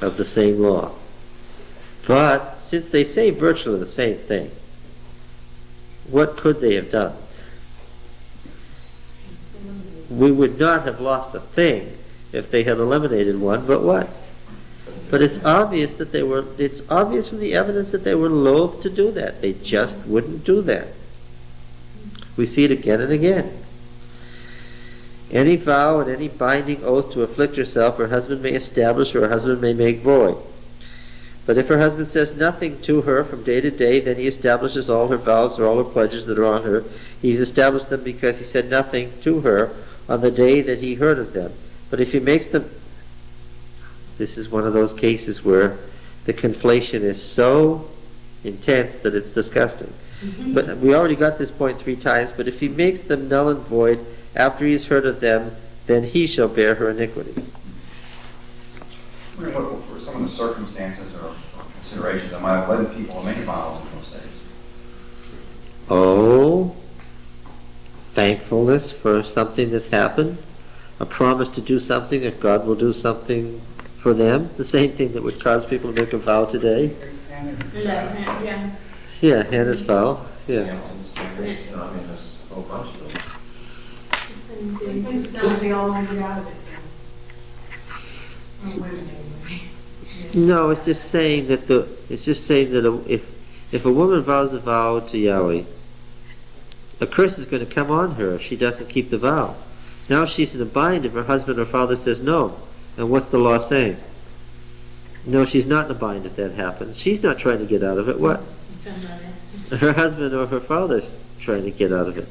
of the same law. But since they say virtually the same thing, what could they have done? We would not have lost a thing if they had eliminated one, but what? But it's obvious from the evidence that they were loath to do that. They just wouldn't do that. We see it again and again. Any vow and any binding oath to afflict herself, her husband may establish or her husband may make void. But if her husband says nothing to her from day to day, then he establishes all her vows or all her pledges that are on her. He's established them because he said nothing to her on the day that he heard of them. But if he makes them... This is one of those cases where the conflation is so intense that it's disgusting. But we already got this point 3 times. But if he makes them null and void after he's heard of them, then he shall bear her iniquity. I wonder what were some of the circumstances or considerations that might have led people to make vows in those days? Oh, thankfulness for something that's happened, a promise to do something, that God will do something for them, the same thing that would cause people to make a vow today. Yeah. Yeah, Hannah's vow. Yeah. There's a whole bunch of them. Now they all want to get out of it. Oh, women anyway. No, it's just saying that if a woman vows a vow to Yahweh, a curse is going to come on her if she doesn't keep the vow. Now she's in a bind if her husband or father says no. And what's the law saying? No, she's not in a bind if that happens. She's not trying to get out of it. What? Her husband or her father's trying to get out of it.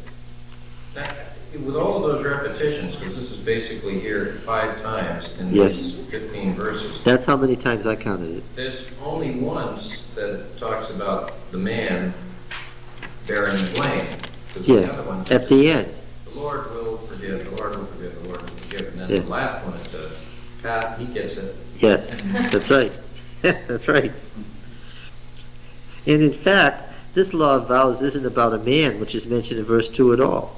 Now, with all of those repetitions, because this is basically here 5 times in Yes. these 15 verses, That's how many times I counted it. there's only once that talks about the man bearing the blame. Because the other one Yeah, says, at the end. the Lord will forgive, the Lord will forgive, the Lord will forgive. And then Yeah. the last one it says, God, he gets it. Yes, that's right. That's right. And in fact, this law of vows isn't about a man, which is mentioned in verse 2 at all.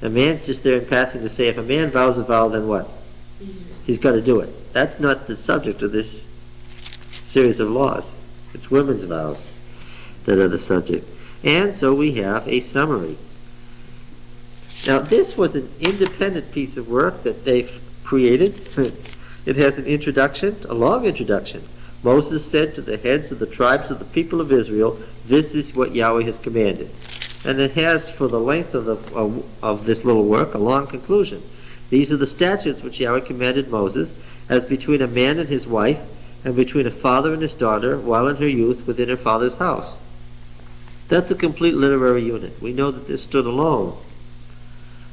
A man's just there in passing to say, if a man vows a vow, then what? He's got to do it. That's not the subject of this series of laws. It's women's vows that are the subject. And so we have a summary. Now, this was an independent piece of work that they've created. It has an introduction, a long introduction. Moses said to the heads of the tribes of the people of Israel, this is what Yahweh has commanded. And it has, for the length of this little work, a long conclusion. These are the statutes which Yahweh commanded Moses, as between a man and his wife, and between a father and his daughter, while in her youth within her father's house. That's a complete literary unit. We know that this stood alone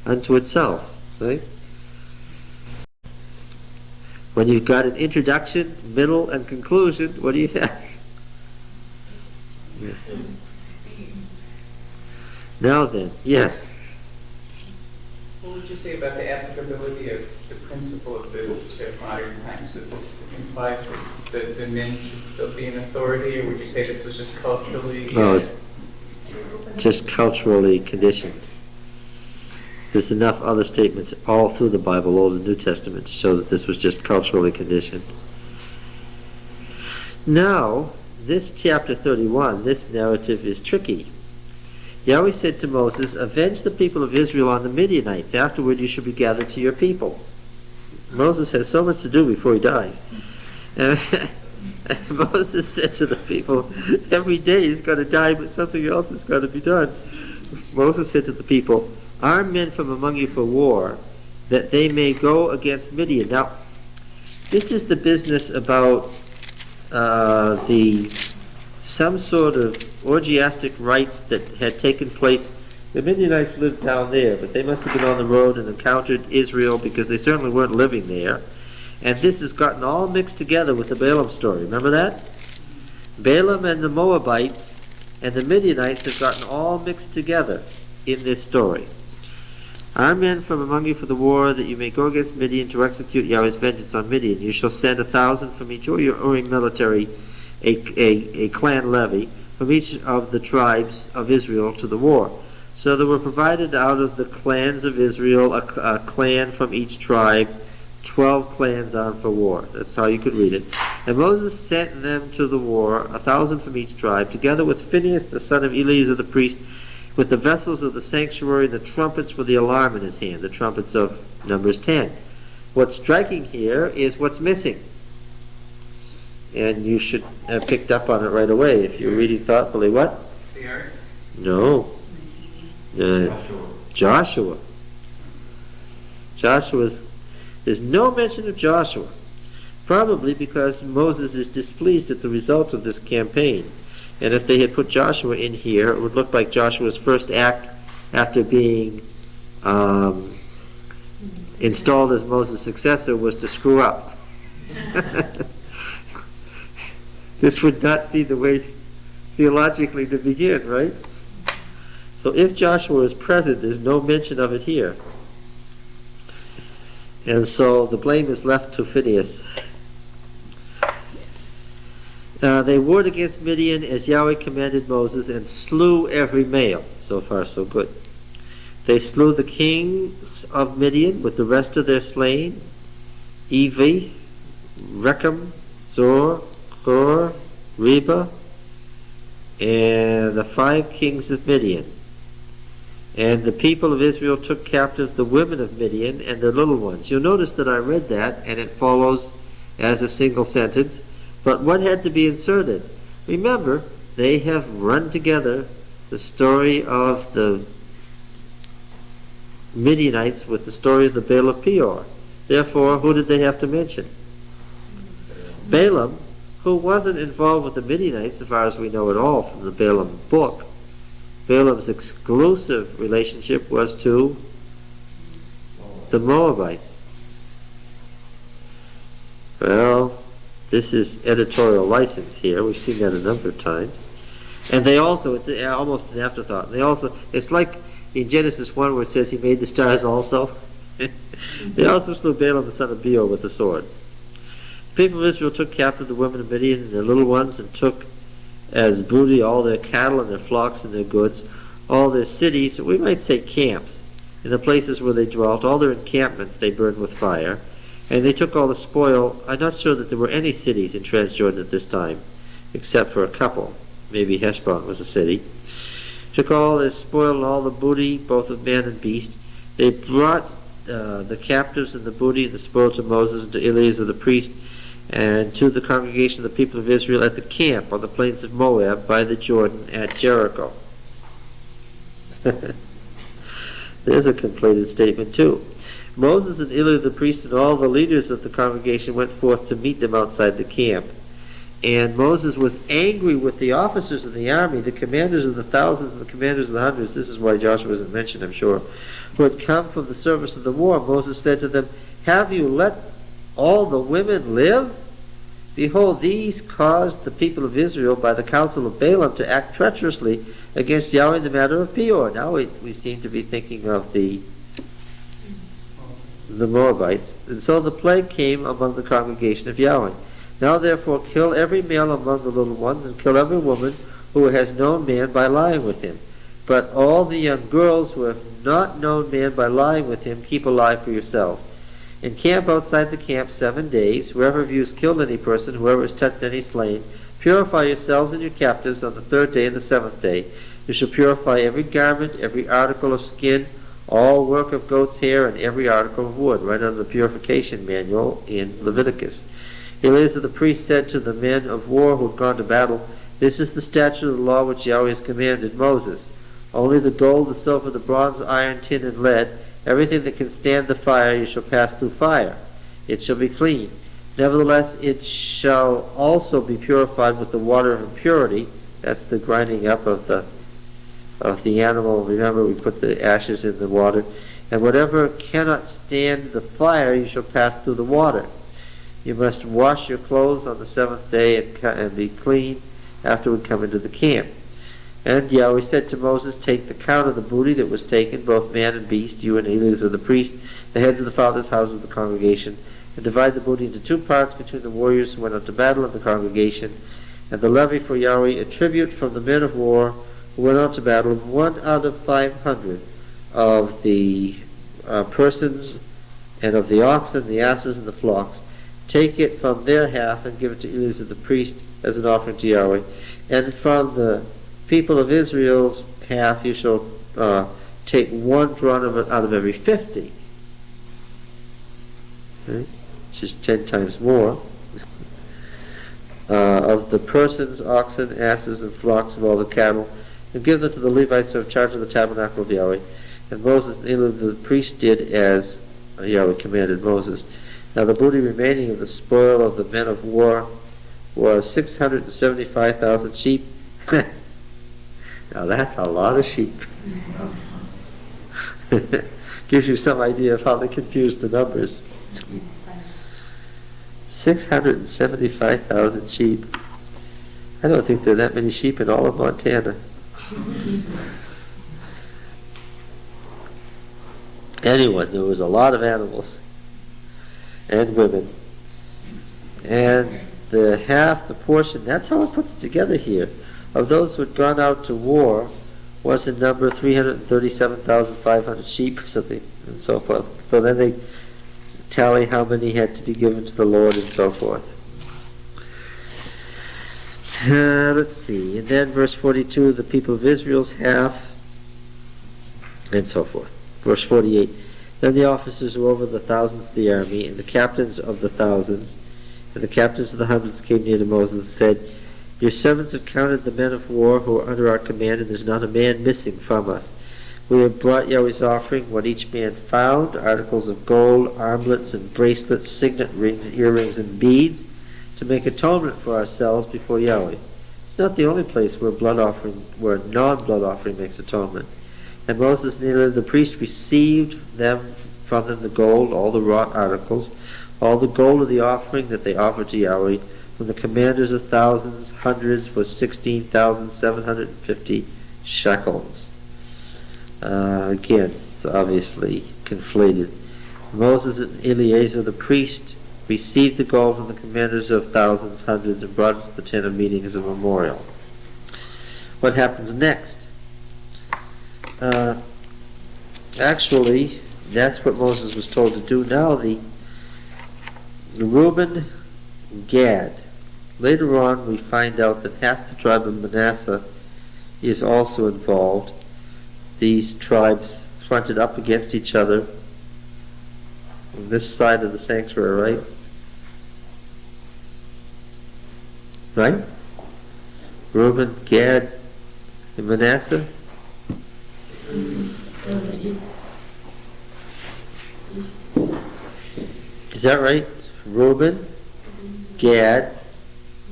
unto itself, right? When you've got an introduction, middle, and conclusion, what do you have? Yes. Now then, yes. What would you say about the applicability of the principle of this to modern times? If this implies that the men should still be in authority, or would you say this was just culturally? No, it's just culturally conditioned. There's enough other statements all through the Bible, Old and New Testament, to show that this was just culturally conditioned. Now, this chapter 31, this narrative is tricky. Yahweh said to Moses, "Avenge the people of Israel on the Midianites. Afterward you shall be gathered to your people." Moses has so much to do before he dies. And Moses said to the people, every day he's going to die, but something else is going to be done. Moses said to the people, "Arm men from among you for war, that they may go against Midian." Now, this is the business about some sort of orgiastic rites that had taken place. The Midianites lived down there, but they must have been on the road and encountered Israel, because they certainly weren't living there. And this has gotten all mixed together with the Balaam story. Remember that? Balaam and the Moabites and the Midianites have gotten all mixed together in this story. "Arm men from among you for the war, that you may go against Midian to execute Yahweh's vengeance on Midian. You shall send 1,000 from each of your Urim military, a clan levy, from each of the tribes of Israel to the war." So there were provided out of the clans of Israel a clan from each tribe, 12 clans armed for war. That's how you could read it. "And Moses sent them to the war, 1,000 from each tribe, together with Phinehas the son of Eleazar the priest, with the vessels of the sanctuary and the trumpets for the alarm in his hand," the trumpets of Numbers 10. What's striking here is what's missing. And you should have picked up on it right away if you're reading thoughtfully. What? The ark? No. Joshua. There's no mention of Joshua. Probably because Moses is displeased at the result of this campaign. And if they had put Joshua in here, it would look like Joshua's first act after being installed as Moses' successor was to screw up. This would not be the way theologically to begin, right? So if Joshua is present, there's no mention of it here. And so the blame is left to Phinehas. They warred against Midian as Yahweh commanded Moses, and slew every male. So far so good. They slew the kings of Midian with the rest of their slain: Evi, Rechem, Zor, Hur, Reba, and the 5 kings of Midian. And the people of Israel took captive the women of Midian and their little ones. You'll notice that I read that, and it follows as a single sentence. But what had to be inserted? Remember, they have run together the story of the Midianites with the story of the Baal of Peor. Therefore, who did they have to mention? Balaam, who wasn't involved with the Midianites, as far as we know at all from the Balaam book. Balaam's exclusive relationship was to the Moabites. Well, this is editorial license here. We've seen that a number of times. And they also, it's almost an afterthought. They also, it's like in Genesis 1 where it says he made the stars also. They also slew Balaam the son of Beor with the sword. The people of Israel took captive the women of Midian and their little ones, and took as booty all their cattle and their flocks and their goods, all their cities, we might say camps, in the places where they dwelt, all their encampments they burned with fire. And they took all the spoil. I'm not sure that there were any cities in Transjordan at this time, except for a couple. Maybe Heshbon was a city. Took all the spoil and all the booty, both of man and beast. They brought the captives and the booty and the spoil to Moses and to Eleazar the priest, and to the congregation of the people of Israel at the camp on the plains of Moab by the Jordan at Jericho. There's a completed statement too. Moses and Eleazar the priest and all the leaders of the congregation went forth to meet them outside the camp. And Moses was angry with the officers of the army, the commanders of the thousands and the commanders of the hundreds. This is why Joshua isn't mentioned, I'm sure, who had come from the service of the war. Moses said to them, "Have you let all the women live? Behold, these caused the people of Israel by the counsel of Balaam to act treacherously against Yahweh in the matter of Peor." Now we seem to be thinking of the Moabites. "And so the plague came among the congregation of Yahweh. Now therefore kill every male among the little ones, and kill every woman who has known man by lying with him. But all the young girls who have not known man by lying with him, keep alive for yourselves. And camp outside the camp 7 days. Whoever of you has killed any person, whoever has touched any slain, purify yourselves and your captives on the 3rd day and the 7th day. You shall purify every garment, every article of skin, all work of goat's hair, and every article of wood." Right under the purification manual in Leviticus. Eleazar the priest said to the men of war who had gone to battle, "This is the statute of the law which Yahweh has commanded Moses. Only the gold, the silver, the bronze, iron, tin, and lead, everything that can stand the fire, you shall pass through fire. It shall be clean. Nevertheless, it shall also be purified with the water of impurity." That's the grinding up of the animal. Remember, we put the ashes in the water. "And whatever cannot stand the fire, you shall pass through the water. You must wash your clothes on the 7th day and be clean. Afterward come into the camp." And Yahweh said to Moses, "Take the count of the booty that was taken, both man and beast, you and Eleazar the priest, the heads of the fathers' houses of the congregation, and divide the booty into 2 parts between the warriors who went out to battle and the congregation. And the levy for Yahweh, a tribute from the men of war who went out to battle, 1 out of 500 of the persons and of the oxen, the asses, and the flocks. Take it from their half and give it to Eleazar the priest as an offering to Yahweh. And from the people of Israel's half you shall take 1 drawn out of every 50." Right? Which is 10 times more. "Of the persons, oxen, asses, and flocks of all the cattle, and give them to the Levites who have charge of the tabernacle of Yahweh." And Moses and Eleazar the priest did as Yahweh commanded Moses. Now the booty remaining of the spoil of the men of war was 675,000 sheep. Now that's a lot of sheep. Gives you some idea of how they confused the numbers. 675,000 sheep. I don't think there are that many sheep in all of Montana. Anyway, there was a lot of animals and women. And the portion, that's how it puts it together here, of those who had gone out to war was in number 337,500 sheep or something, and so forth. So then they tally how many had to be given to the Lord and so forth. Let's see, and then verse 42, the people of Israel's half, and so forth. Verse 48, then the officers who were over the thousands of the army, and the captains of the thousands, and the captains of the hundreds came near to Moses and said, "Your servants have counted the men of war who are under our command, and there's not a man missing from us. We have brought Yahweh's offering, what each man found, articles of gold, armlets and bracelets, signet rings, earrings, and beads, to make atonement for ourselves before Yahweh." It's not the only place where non-blood offering makes atonement. And Moses and Eleazar the priest received from them the gold, all the wrought articles, all the gold of the offering that they offered to Yahweh. From the commanders of thousands, hundreds, was 16,750 shekels. Again, it's obviously conflated. Moses and Eleazar the priest received the gold from the commanders of thousands, hundreds, and brought it to the tent of meeting as a memorial. What happens next? Actually, that's what Moses was told to do. Now the Reuben, Gad. Later on we find out that half the tribe of Manasseh is also involved. These tribes fronted up against each other on this side of the sanctuary, right? Reuben, Gad, and Manasseh. Is that right? Reuben, Gad,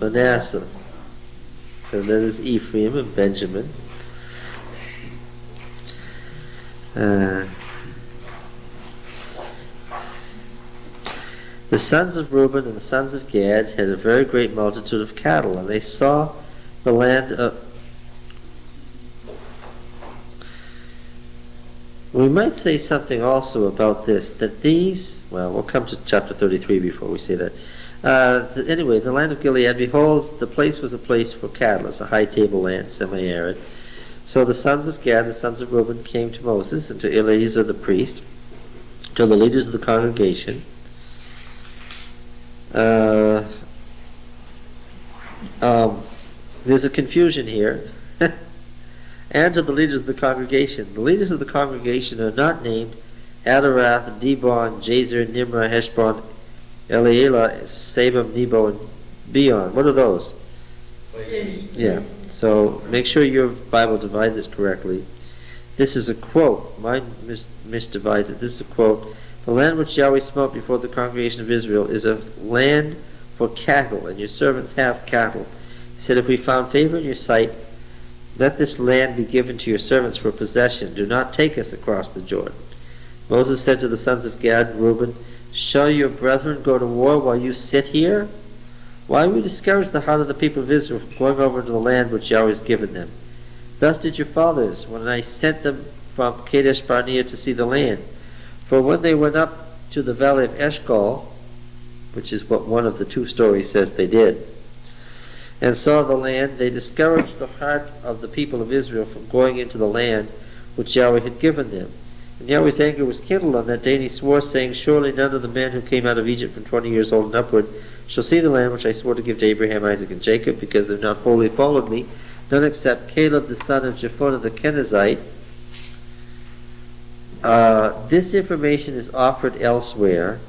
Manasseh. And then there's Ephraim and Benjamin. The sons of Reuben and the sons of Gad had a very great multitude of cattle, and they saw the land of... We might say something also about this, that these... Well, we'll come to chapter 33 before we say that. Anyway, the land of Gilead, behold, the place was a place for cattle. It's a high tableland, semi-arid. So the sons of Gad, the sons of Reuben, came to Moses and to Eleazar the priest, to the leaders of the congregation. There's a confusion here. And to the leaders of the congregation. The leaders of the congregation are not named Adarath, Dibon, Jazer, Nimrah, Heshbon, Eleala, Sabam, Nebo, and Beon. What are those? Yeah. So make sure your Bible divides it correctly. This is a quote. Mine misdivides it. This is a quote. The land which Yahweh smote before the congregation of Israel is a land for cattle, and your servants have cattle. He said, if we found favor in your sight, let this land be given to your servants for possession. Do not take us across the Jordan. Moses said to the sons of Gad and Reuben, shall your brethren go to war while you sit here? Why will you discourage the heart of the people of Israel from going over into the land which Yahweh has given them? Thus did your fathers, when I sent them from Kadesh Barnea to see the land. For when they went up to the valley of Eshcol, which is what one of the two stories says they did, and saw the land, they discouraged the heart of the people of Israel from going into the land which Yahweh had given them. And Yahweh's anger was kindled on that day, and he swore, saying, surely none of the men who came out of Egypt from 20 years old and upward shall see the land which I swore to give to Abraham, Isaac, and Jacob, because they have not wholly followed me, none except Caleb the son of Jephunneh the Kenizzite. This information is offered elsewhere,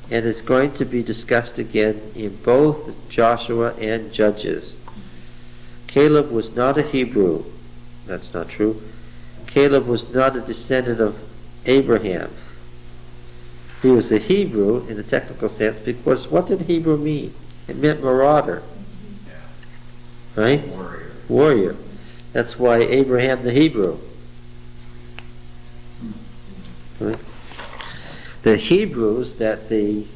and is going to be discussed again in both Joshua and Judges. Caleb was not a Hebrew. That's not true. Caleb was not a descendant of Abraham. He was a Hebrew in the technical sense, because what did Hebrew mean? It meant marauder. Right? Warrior. That's why Abraham the Hebrew. Right? The Hebrews that the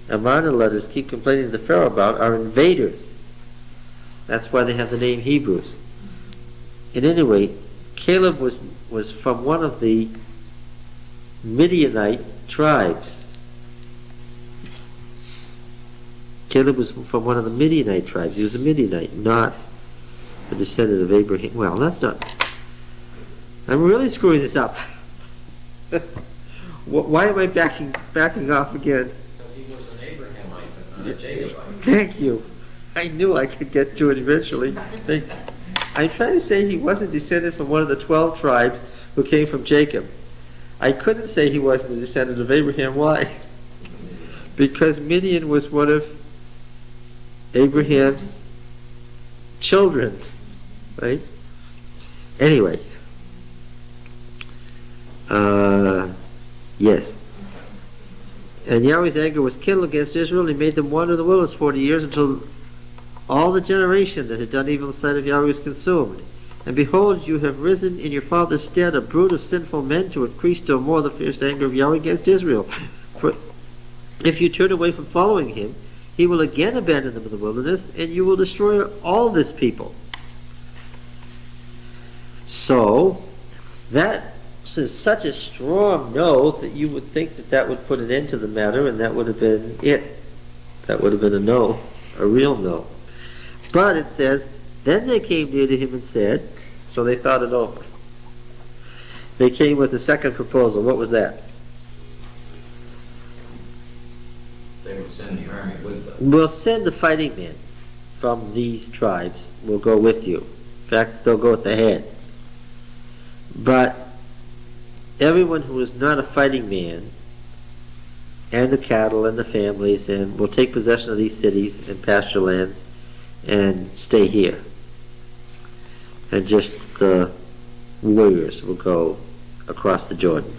Ammonites keep complaining to the Pharaoh about are invaders. That's why they have the name Hebrews. And anyway, Caleb was from one of the Midianite tribes. Caleb was from one of the Midianite tribes. He was a Midianite, not a descendant of Abraham. Well, that's not... I'm really screwing this up. Why am I backing off again? Because he was an Abrahamite, but not a Jacobite. Thank you. I knew I could get to it eventually. I'm trying to say he wasn't descended from one of the 12 tribes who came from Jacob. I couldn't say he wasn't a descendant of Abraham. Why? Because Midian was one of Abraham's children. Right? Anyway. Yes. And Yahweh's anger was kindled against Israel, and he made them wander in the wilderness 40 years until all the generation that had done evil in the sight of Yahweh was consumed. And behold, you have risen in your father's stead a brood of sinful men to increase still more the fierce anger of Yahweh against Israel. For if you turn away from following him, he will again abandon them in the wilderness, and you will destroy all this people. So, that is such a strong no that you would think that would put an end to the matter, and that would have been it. That would have been a no, a real no. But it says, then they came near to him and said, so they thought it over. They came with a second proposal. What was that? They would send the army with them. We'll send the fighting men from these tribes. We'll go with you. In fact, they'll go at the head. But everyone who is not a fighting man, and the cattle and the families, and will take possession of these cities and pasture lands and stay here. And just the warriors will go across the Jordan.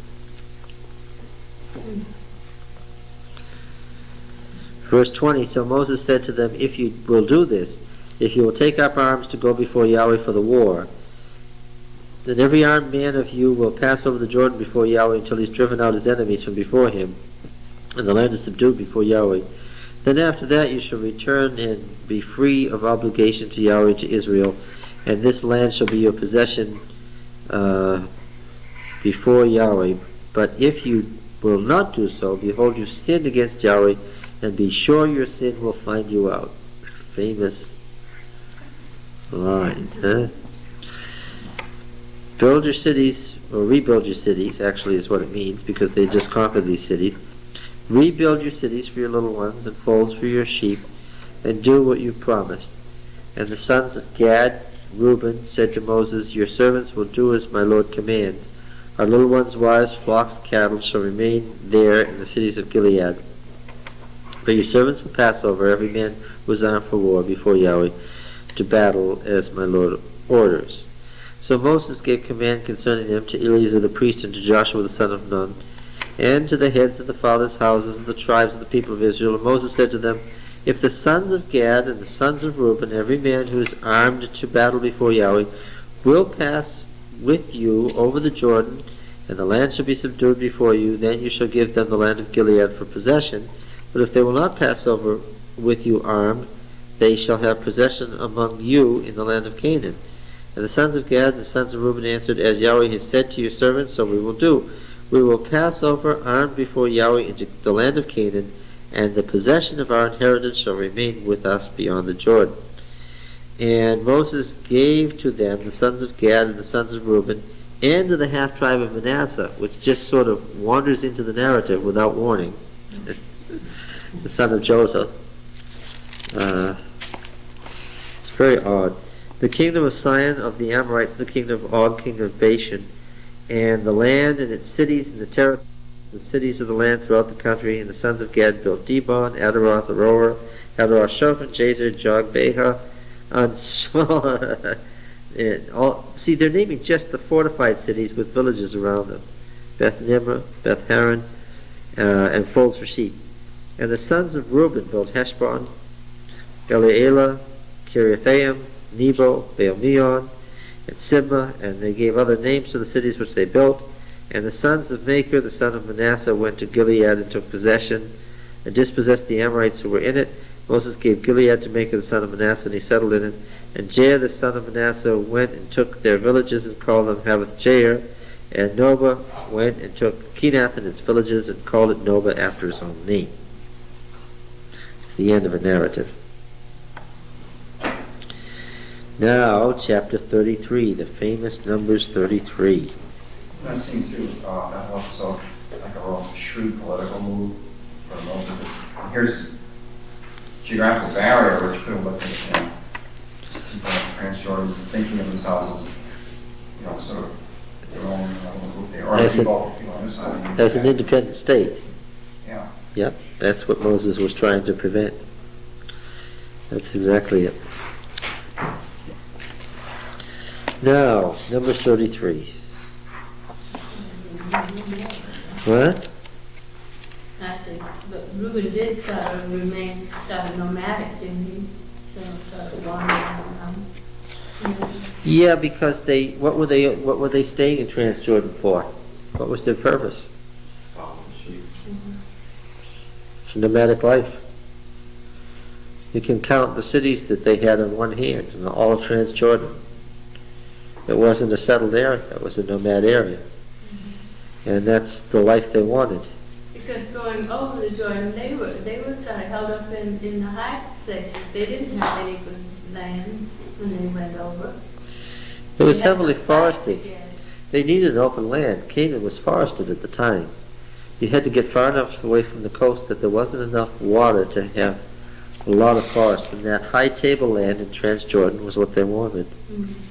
Verse 20, so Moses said to them, if you will do this, if you will take up arms to go before Yahweh for the war, then every armed man of you will pass over the Jordan before Yahweh until he's driven out his enemies from before him, and the land is subdued before Yahweh. Then after that you shall return and be free of obligation to Yahweh, to Israel, and this land shall be your possession before Yahweh. But if you will not do so, behold, you sinned against Yahweh, and be sure your sin will find you out. Famous line, huh? Build your cities, or rebuild your cities, actually is what it means, because they just conquered these cities. Rebuild your cities for your little ones, and folds for your sheep, and do what you promised. And the sons of Gad, Reuben, said to Moses, your servants will do as my Lord commands. Our little ones, wives, flocks, cattle shall remain there in the cities of Gilead. But your servants will pass over, every man who is armed for war, before Yahweh, to battle as my Lord orders. So Moses gave command concerning them to Eleazar the priest, and to Joshua the son of Nun, and to the heads of the fathers' houses and the tribes of the people of Israel. And Moses said to them, if the sons of Gad and the sons of Reuben, every man who is armed to battle before Yahweh, will pass with you over the Jordan, and the land shall be subdued before you, then you shall give them the land of Gilead for possession. But if they will not pass over with you armed, they shall have possession among you in the land of Canaan. And the sons of Gad and the sons of Reuben answered, as Yahweh has said to your servants, so we will do. We will pass over armed before Yahweh into the land of Canaan, and the possession of our inheritance shall remain with us beyond the Jordan. And Moses gave to them the sons of Gad and the sons of Reuben, and to the half-tribe of Manasseh, which just sort of wanders into the narrative without warning, the son of Joseph. It's very odd. The kingdom of Sion of the Amorites, the kingdom of Og, king of Bashan, and the land and its cities and the territory, the cities of the land throughout the country. And the sons of Gad built Dibon, Adaroth, Aroer, Hadarah, Shophan, Jazer, Jogbeha, and see, they're naming just the fortified cities with villages around them. Beth Nimrah, Beth Haran, and folds for sheep. And the sons of Reuben built Heshbon, Elealeh, Kiriathaim, Nebo, Baal-meon, and Sibmah, and they gave other names to the cities which they built. And the sons of Machir, the son of Manasseh, went to Gilead and took possession, and dispossessed the Amorites who were in it. Moses gave Gilead to Machir, the son of Manasseh, and he settled in it. And Jair, the son of Manasseh, went and took their villages and called them Havoth-Jair. And Nobah went and took Kenath and its villages and called it Nobah after his own name. It's the end of a narrative. Now, chapter 33, the famous Numbers 33. That seemed to, that was so like a real shrewd political move for Moses. Here's a geographical barrier which could have looked at, people in Transjordan thinking of themselves as, sort of their own group there, or people on this side. As an independent state. Yeah. Yep, that's what Moses was trying to prevent. That's exactly it. Now, Numbers 33. What? Actually, but Reuben did sort of remain sort of nomadic, didn't he? So sort of wandering around. Yeah, because what were they staying in Transjordan for? What was their purpose? It's a nomadic life. You can count the cities that they had on one hand in all of Transjordan. It wasn't a settled area, it was a nomad area. And that's the life they wanted. Because going over the Jordan, they were sort of held up in the high places. They didn't have any good land when they went over. It was heavily forested. They needed an open land. Canaan was forested at the time. You had to get far enough away from the coast that there wasn't enough water to have a lot of forest. And that high tableland in Transjordan was what they wanted. Mm-hmm.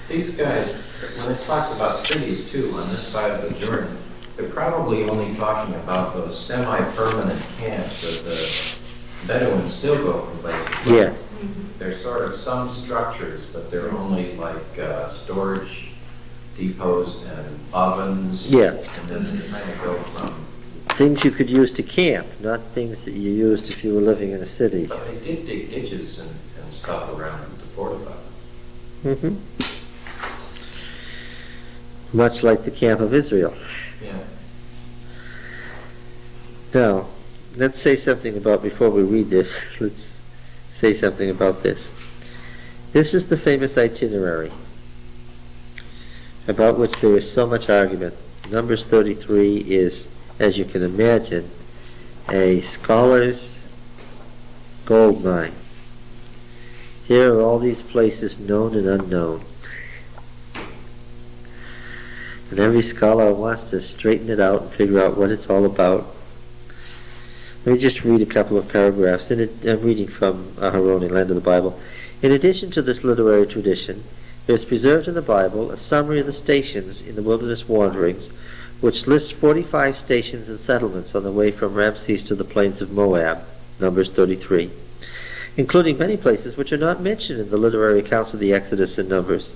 These guys, when it talks about cities too on this side of the Jordan, they're probably only talking about those semi-permanent camps that the Bedouins still go from place to place. Yeah. They're sort of some structures, but they're only like storage depots and ovens. Yeah. And then you kind of go from things you could use to camp, not things that you used if you were living in a city. But they did dig ditches and stuff around them to fortify them. Hmm. Much like the camp of Israel. Yeah. Now, let's say something about, before we read this, let's say something about this. This is the famous itinerary, about which there is so much argument. Numbers 33 is, as you can imagine, a scholar's gold mine. Here are all these places known and unknown. And every scholar wants to straighten it out and figure out what it's all about. Let me just read a couple of paragraphs. I'm reading from Aharoni, Land of the Bible. In addition to this literary tradition, there is preserved in the Bible a summary of the stations in the wilderness wanderings, which lists 45 stations and settlements on the way from Ramses to the plains of Moab, Numbers 33, including many places which are not mentioned in the literary accounts of the Exodus and Numbers.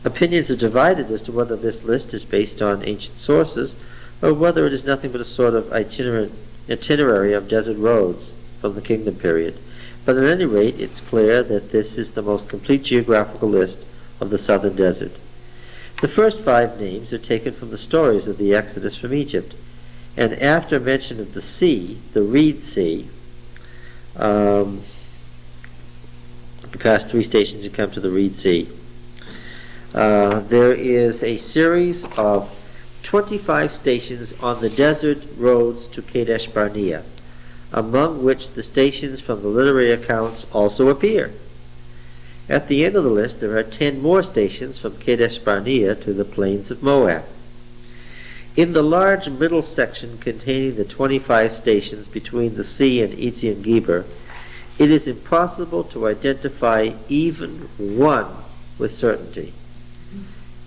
Opinions are divided as to whether this list is based on ancient sources or whether it is nothing but a sort of itinerary of desert roads from the kingdom period. But at any rate, it's clear that this is the most complete geographical list of the southern desert. The first 5 names are taken from the stories of the Exodus from Egypt, and after mention of the sea, the Reed Sea, past 3 stations you come to the Reed Sea. There is a series of 25 stations on the desert roads to Kadesh Barnea, among which the stations from the literary accounts also appear. At the end of the list, there are 10 more stations from Kadesh Barnea to the plains of Moab. In the large middle section containing the 25 stations between the sea and Etzion Geber, it is impossible to identify even one with certainty,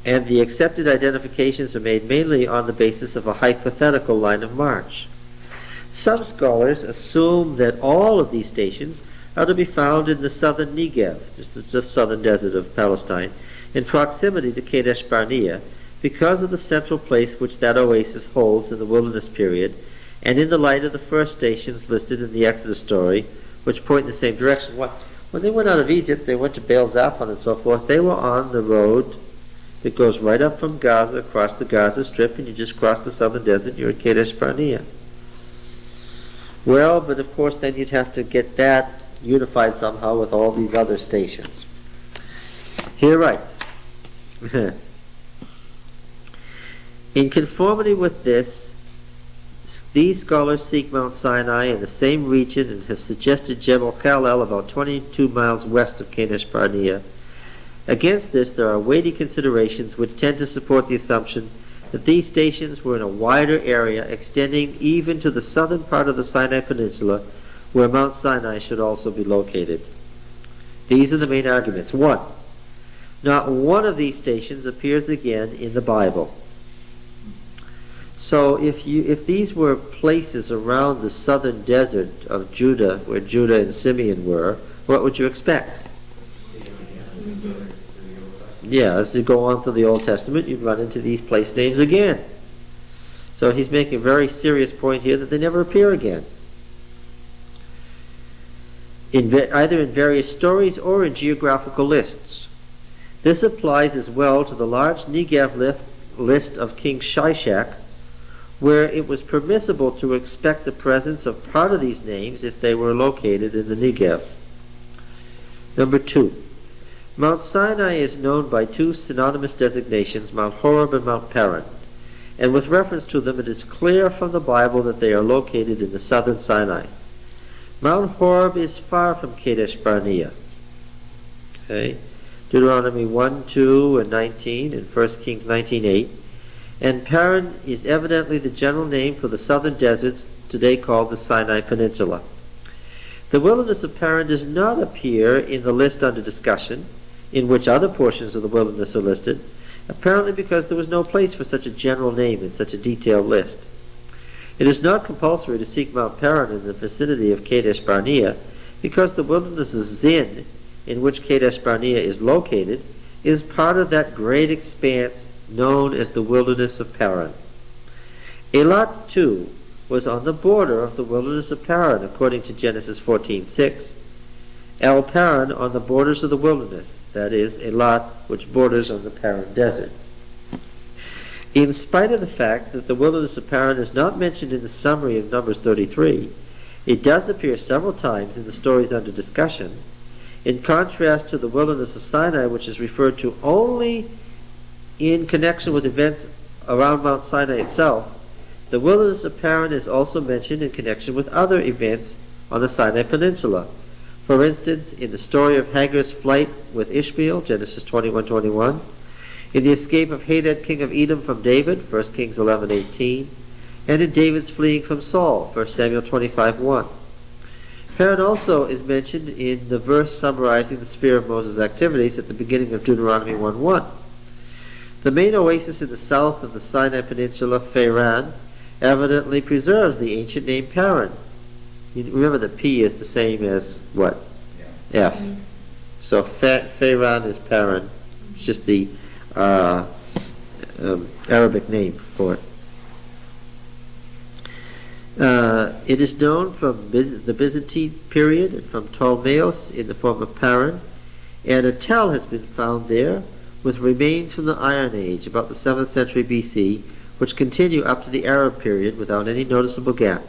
and the accepted identifications are made mainly on the basis of a hypothetical line of march. Some scholars assume that all of these stations are to be found in the southern Negev, just the southern desert of Palestine, in proximity to Kadesh Barnea, because of the central place which that oasis holds in the wilderness period, and in the light of the first stations listed in the Exodus story, which point in the same direction. When they went out of Egypt, they went to Baal Zaphon and so forth. They were on the road that goes right up from Gaza, across the Gaza Strip, and you just cross the southern desert, and you're in Kadesh Barnea. Well, but of course then you'd have to get that unified somehow with all these other stations. He writes, in conformity with this, these scholars seek Mount Sinai in the same region and have suggested Jebel Khalel about 22 miles west of Kadesh Barnea. Against this, there are weighty considerations which tend to support the assumption that these stations were in a wider area extending even to the southern part of the Sinai Peninsula, where Mount Sinai should also be located. These are the main arguments. 1. Not one of these stations appears again in the Bible. So if these were places around the southern desert of Judah, where Judah and Simeon were, what would you expect? Yeah, as you go on through the Old Testament, you'd run into these place names again. So he's making a very serious point here that they never appear again. Either in various stories or in geographical lists. This applies as well to the large Negev list of King Shishak, where it was permissible to expect the presence of part of these names if they were located in the Negev. Number 2. Mount Sinai is known by 2 synonymous designations, Mount Horeb and Mount Paran, and with reference to them it is clear from the Bible that they are located in the southern Sinai. Mount Horeb is far from Kadesh Barnea. Okay? Deuteronomy 1, 2, and 19, and 1 Kings 19:8. And Paran is evidently the general name for the southern deserts today called the Sinai Peninsula. The wilderness of Paran does not appear in the list under discussion, in which other portions of the wilderness are listed, apparently because there was no place for such a general name in such a detailed list. It is not compulsory to seek Mount Paran in the vicinity of Kadesh Barnea, because the wilderness of Zin, in which Kadesh Barnea is located, is part of that great expanse known as the wilderness of Paran. Eilat, too, was on the border of the wilderness of Paran, according to Genesis 14:6. El Paran, on the borders of the wilderness, that is, Elat, which borders on the Paran desert. In spite of the fact that the wilderness of Paran is not mentioned in the summary of Numbers 33, it does appear several times in the stories under discussion, in contrast to the wilderness of Sinai, which is referred to only in connection with events around Mount Sinai itself. The wilderness of Paran is also mentioned in connection with other events on the Sinai Peninsula. For instance, in the story of Hagar's flight with Ishmael, Genesis 21:21, in the escape of Hadad, king of Edom, from David, 1 Kings 11:18, and in David's fleeing from Saul, 1 Samuel 25:1. Paran also is mentioned in the verse summarizing the sphere of Moses' activities at the beginning of Deuteronomy 1:1. The main oasis in the south of the Sinai Peninsula, Pharan, evidently preserves the ancient name Paran. You remember that P is the same as what? Yeah. F. So Pharan is Paran. It's just the Arabic name for it. It is known from the Byzantine period, from Ptolemaios in the form of Paran, and a tell has been found there with remains from the Iron Age, about the 7th century BC, which continue up to the Arab period without any noticeable gap.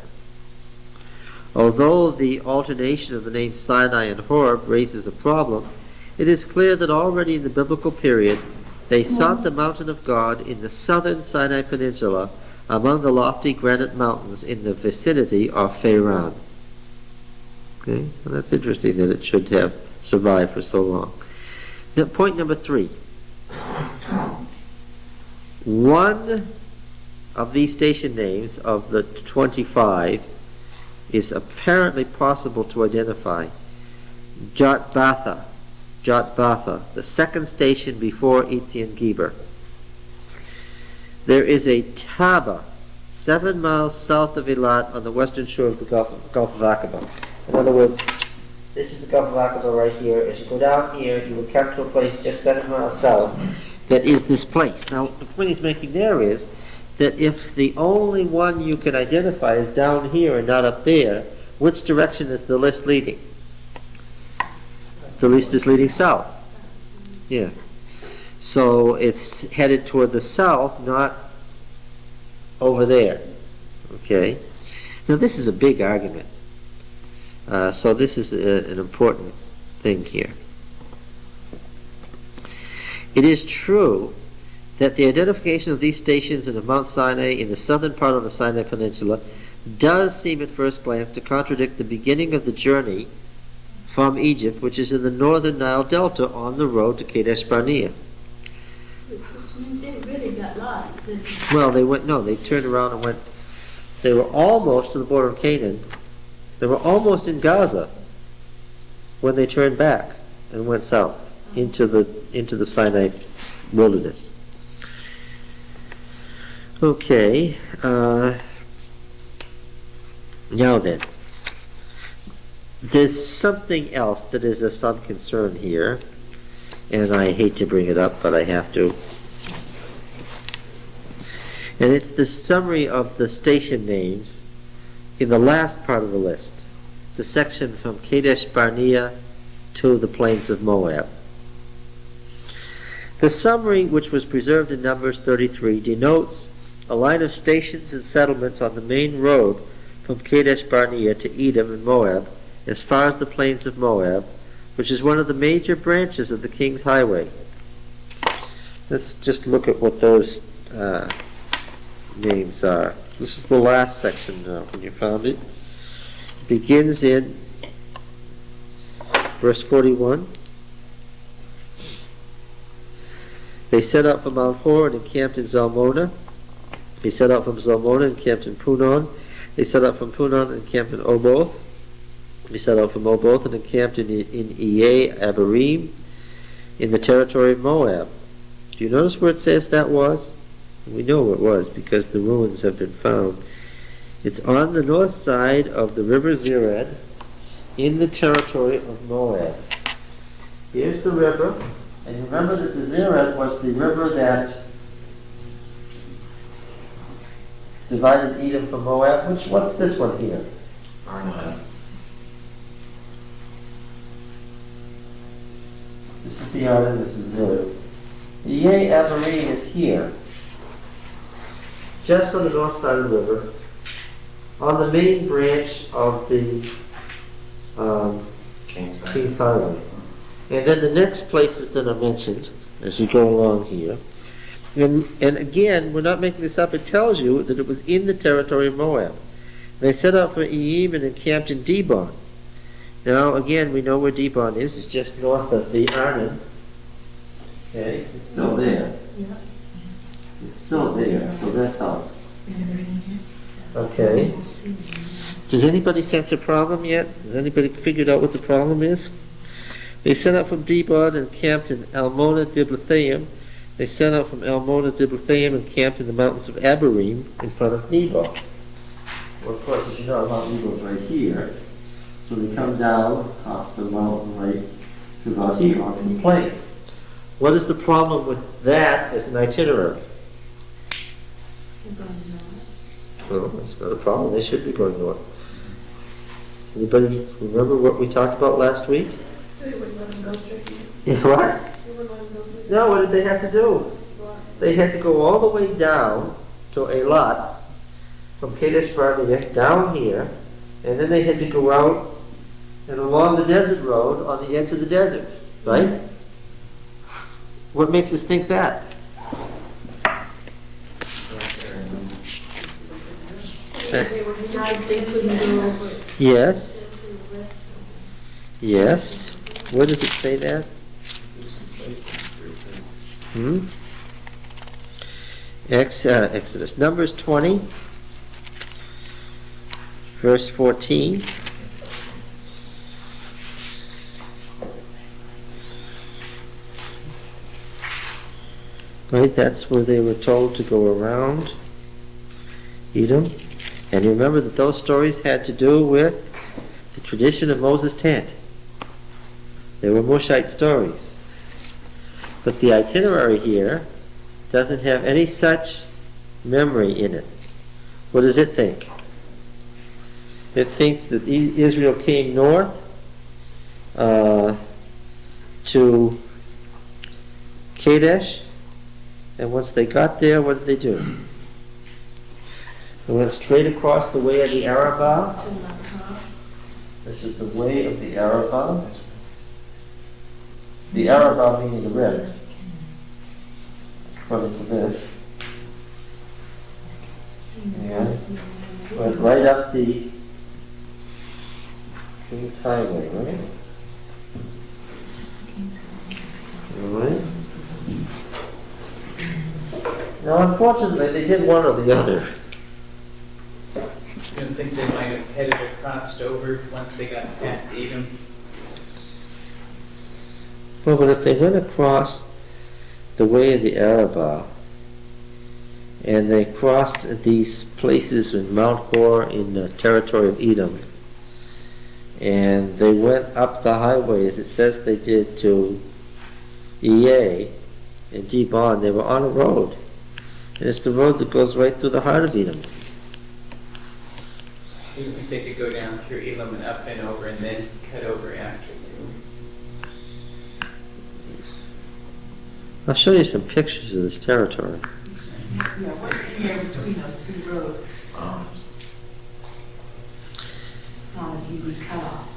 Although the alternation of the names Sinai and Horeb raises a problem, it is clear that already in the biblical period they sought the mountain of God in the southern Sinai Peninsula among the lofty granite mountains in the vicinity of Pharan. Okay, well, that's interesting that it should have survived for so long. Now, point number 3. One of these station names of the 25 is apparently possible to identify. Jotbatha, the second station before Etzion Geber. There is a Taba 7 miles south of Eilat on the western shore of the Gulf of Aqaba. In other words, this is the Gulf of Aqaba right here. As you go down here, you will come to a place just 7 miles south that is this place. Now, the point he's making there is that if the only one you can identify is down here and not up there, which direction is the list leading? The list is leading south. Yeah. So it's headed toward the south, not over there. Okay. Now this is a big argument. So this is an important thing here. It is true that the identification of these stations in the Mount Sinai in the southern part of the Sinai Peninsula does seem at first glance to contradict the beginning of the journey from Egypt, which is in the northern Nile Delta on the road to Kadesh Barnea. They really got lost. Well, they turned around and went, they were almost to the border of Canaan. They were almost in Gaza when they turned back and went south into the Sinai wilderness. Okay, now then, there's something else that is of some concern here, and I hate to bring it up, but I have to. And it's the summary of the station names in the last part of the list, the section from Kadesh Barnea to the plains of Moab. The summary, which was preserved in Numbers 33, denotes a line of stations and settlements on the main road from Kadesh Barnea to Edom and Moab, as far as the plains of Moab, which is one of the major branches of the King's Highway. Let's just look at what those names are. This is the last section now, when you found it. It begins in verse 41. They set out from Mount Hor and encamped in Zalmonah. They set out from Zalmonah and encamped in Punon. They set out from Punon and encamped in Oboth. They set out from Oboth and encamped in Iye Abarim, in the territory of Moab. Do you notice where it says that was? We know where it was because the ruins have been found. It's on the north side of the river Zered in the territory of Moab. Here's the river, and remember that the Zered was the river that divided Edom from Moab. What's this one here? Arnon. This is the Arnon, this is Zillah. The Ye Avarine is here, just on the north side of the river, on the main branch of the King's Highway. And then the next places that are mentioned as you go along here. And again, we're not making this up, it tells you that it was in the territory of Moab. They set out for Eim and encamped in Dibon. Now, again, we know where Dibon is. It's just north of the Arnon. Okay, it's still there. It's still there, so that helps. Okay. Does anybody sense a problem yet? Has anybody figured out what the problem is? They set out from Dibon and camped in Almona Diblathaim. They set out from Almona Diblathaim and camped in the mountains of Abarim in front of Nebo. Well, of course, as you know, Mount Nebo is right here. So they come down off the mountain right to about here on the plain. What is the problem with that as an itinerary? Well, that's not a problem. They should be going north. Anybody remember what we talked about last week? They wouldn't let them go straight east. Yeah, what? They wouldn't let them go straight east. No, what did they have to do? They had to go all the way down to Eilat, from Kadesh Barnea down here, and then they had to go out and along the desert road on the edge of the desert, right? What makes us think that? They were denied, they couldn't go over it. Yes. Yes. Where does it say that? Exodus. Numbers 20, verse 14. Right, that's where they were told to go around Edom. And you remember that those stories had to do with the tradition of Moses' tent. They were Moshite stories. But the itinerary here doesn't have any such memory in it. What does it think? It thinks that Israel came north to Kadesh, and once they got there, what did they do? They went straight across the way of the Arabah. This is the way of the Arabah. The Arabah meaning the river. According to this. And went right up the King's Highway, right? Alright. Now, unfortunately, they did one or the other. You don't think they might have headed across over once they got past Edom? Well, but if they went across the way of the Arabah, and they crossed these places in Mount Hor in the territory of Edom, and they went up the highway, as it says they did, to Ie and Dibon, they were on a road. And it's the road that goes right through the heart of Edom. You think they could go down through Elam and up and over and then cut over after you? I'll show you some pictures of this territory. Yeah, what's the air between those two roads? Not as easily cut off.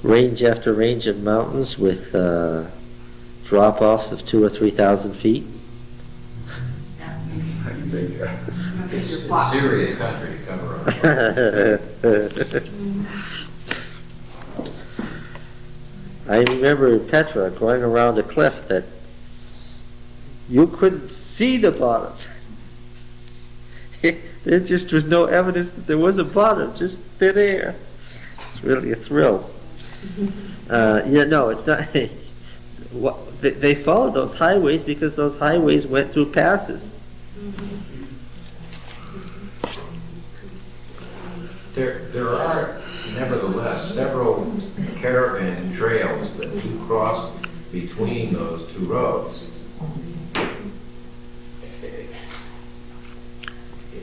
Range after range of mountains with drop-offs of 2,000 or 3,000 feet. Serious country to cover up. I remember in Petra going around a cliff that you couldn't see the bottom. There just was no evidence that there was a bottom, just thin air. It's really a thrill. It's not. They followed those highways because those highways went through passes. There are nevertheless several caravan trails that do cross between those two roads.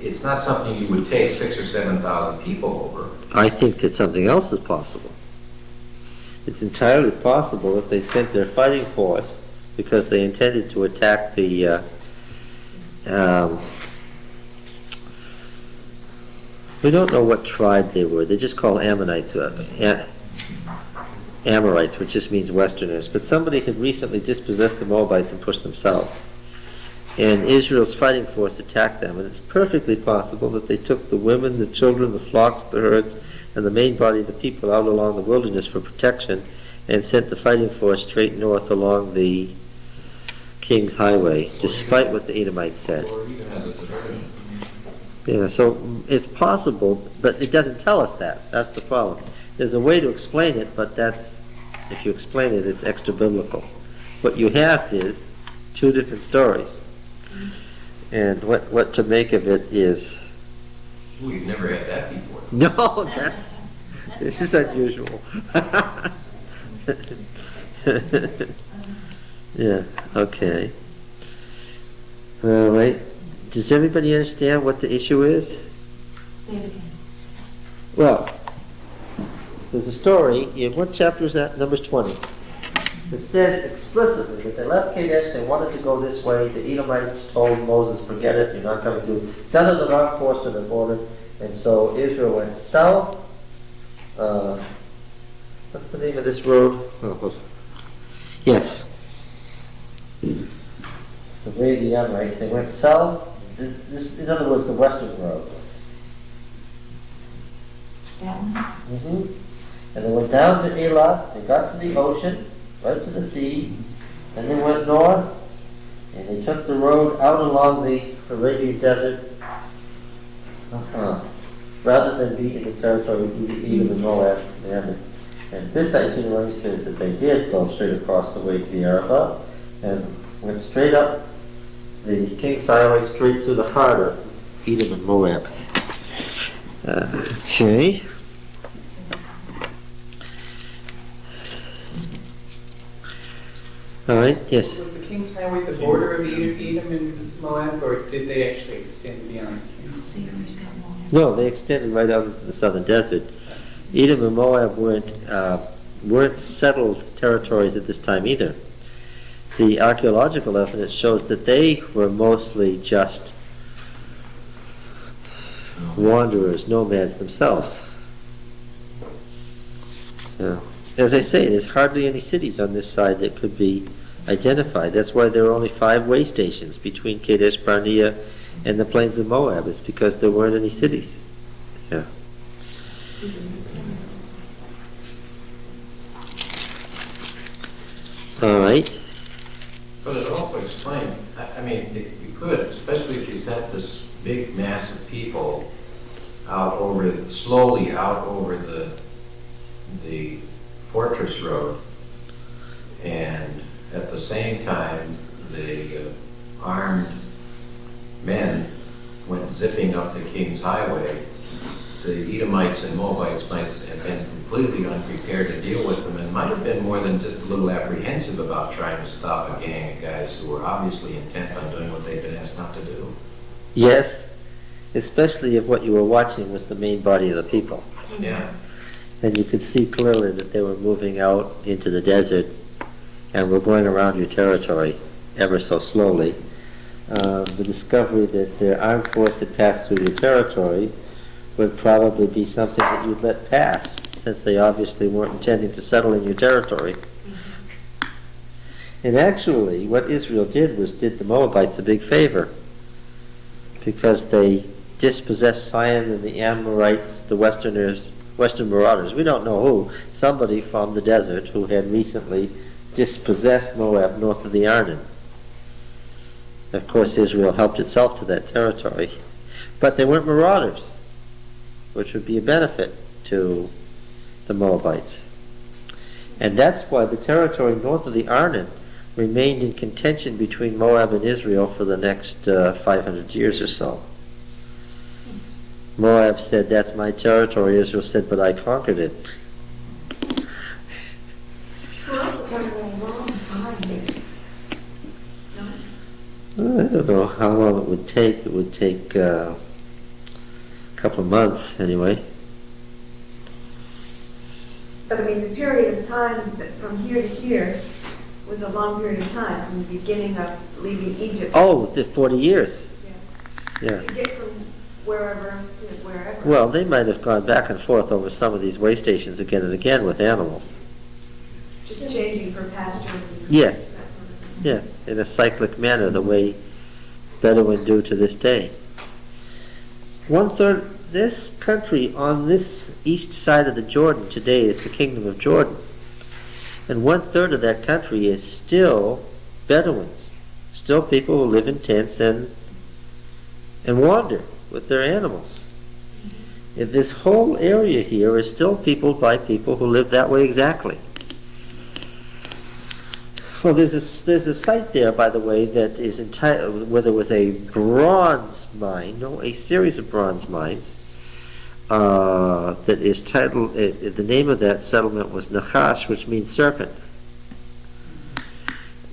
it's not something you would take 6,000 or 7,000 people over. I think that something else is possible. It's entirely possible if they sent their fighting force because they intended to attack the we don't know what tribe they were. They're just called Ammonites, Amorites, which just means Westerners. But somebody had recently dispossessed the Moabites and pushed them south. And Israel's fighting force attacked them. And it's perfectly possible that they took the women, the children, the flocks, the herds, and the main body of the people out along the wilderness for protection and sent the fighting force straight north along the King's Highway, despite what the Edomites said. Or even as a diversion. Yeah, so it's possible, but it doesn't tell us that. That's the problem. There's a way to explain it, but if you explain it, it's extra biblical. What you have is two different stories. And what to make of it is... We've never had that before. No, this is unusual. Yeah, okay. All right. Does everybody understand what the issue is? Say it again. Well, there's a story, in what chapter is that? Numbers 20. It says explicitly that they left Kadesh, they wanted to go this way. The Edomites told Moses, forget it, you're not coming to. Send an armed force to the border. And so Israel went south. What's the name of this road? Yes. The way of the Amorites, they went south. This, in other words, the western road. And they went down to Elah, they got to the ocean, right to the sea, and they went north, and they took the road out along the Arabian desert, rather than be in the territory of Edom and Moab and Ammon. And this itinerary says that they did go straight across the way to the Arabah, and went straight up the King's Highway, straight to the heart of Edom and Moab. Okay. All right, yes. Was the King's Highway the border of Edom and Moab, or did they actually extend beyond? No, they extended right out into the southern desert. Edom and Moab weren't settled territories at this time either. The archaeological evidence shows that they were mostly just wanderers, nomads themselves. So, as I say, there's hardly any cities on this side that could be identified. That's why there are only 5 way stations between Kadesh Barnea and the plains of Moab. It's because there weren't any cities. Yeah. All right. But it also explains, I mean, if you could, especially if you sent this big mass of people slowly out over the fortress road, and at the same time the armed men went zipping up the King's Highway, the Edomites and Moabites might have been completely unprepared to deal with them, and might have been more than just a little apprehensive about trying to stop a gang of guys who were obviously intent on doing what they'd been asked not to do. Yes, especially if what you were watching was the main body of the people. Yeah. And you could see clearly that they were moving out into the desert and were going around your territory ever so slowly. The discovery that their armed force had passed through your territory would probably be something that you'd let pass, since they obviously weren't intending to settle in your territory. And actually, what Israel did was did the Moabites a big favor, because they dispossessed Sion and the Amorites, the Western marauders. We don't know who. Somebody from the desert who had recently dispossessed Moab north of the Arnon. Of course, Israel helped itself to that territory. But they weren't marauders, which would be a benefit to the Moabites. And that's why the territory north of the Arnon remained in contention between Moab and Israel for the next 500 years or so. Moab said, that's my territory. Israel said, but I conquered it. I don't know how long it would take. It would take couple of months anyway. But I mean, the period of time from here to here was a long period of time, from the beginning of leaving Egypt. Oh, the 40 years. Yeah. To get from wherever to wherever. Well, they might have gone back and forth over some of these way stations again and again with animals. Just changing for pasture. Yes. That sort of thing. Yeah, in a cyclic manner, the way Bedouin do to this day. 1/3, this country on this east side of the Jordan today is the Kingdom of Jordan. And 1/3 of that country is still Bedouins, still people who live in tents and wander with their animals. And this whole area here is still peopled by people who live that way exactly. Well, there's a site there, by the way, that is entitled, where there was a bronze mine, a series of bronze mines, that is titled, the name of that settlement was Nachash, which means serpent.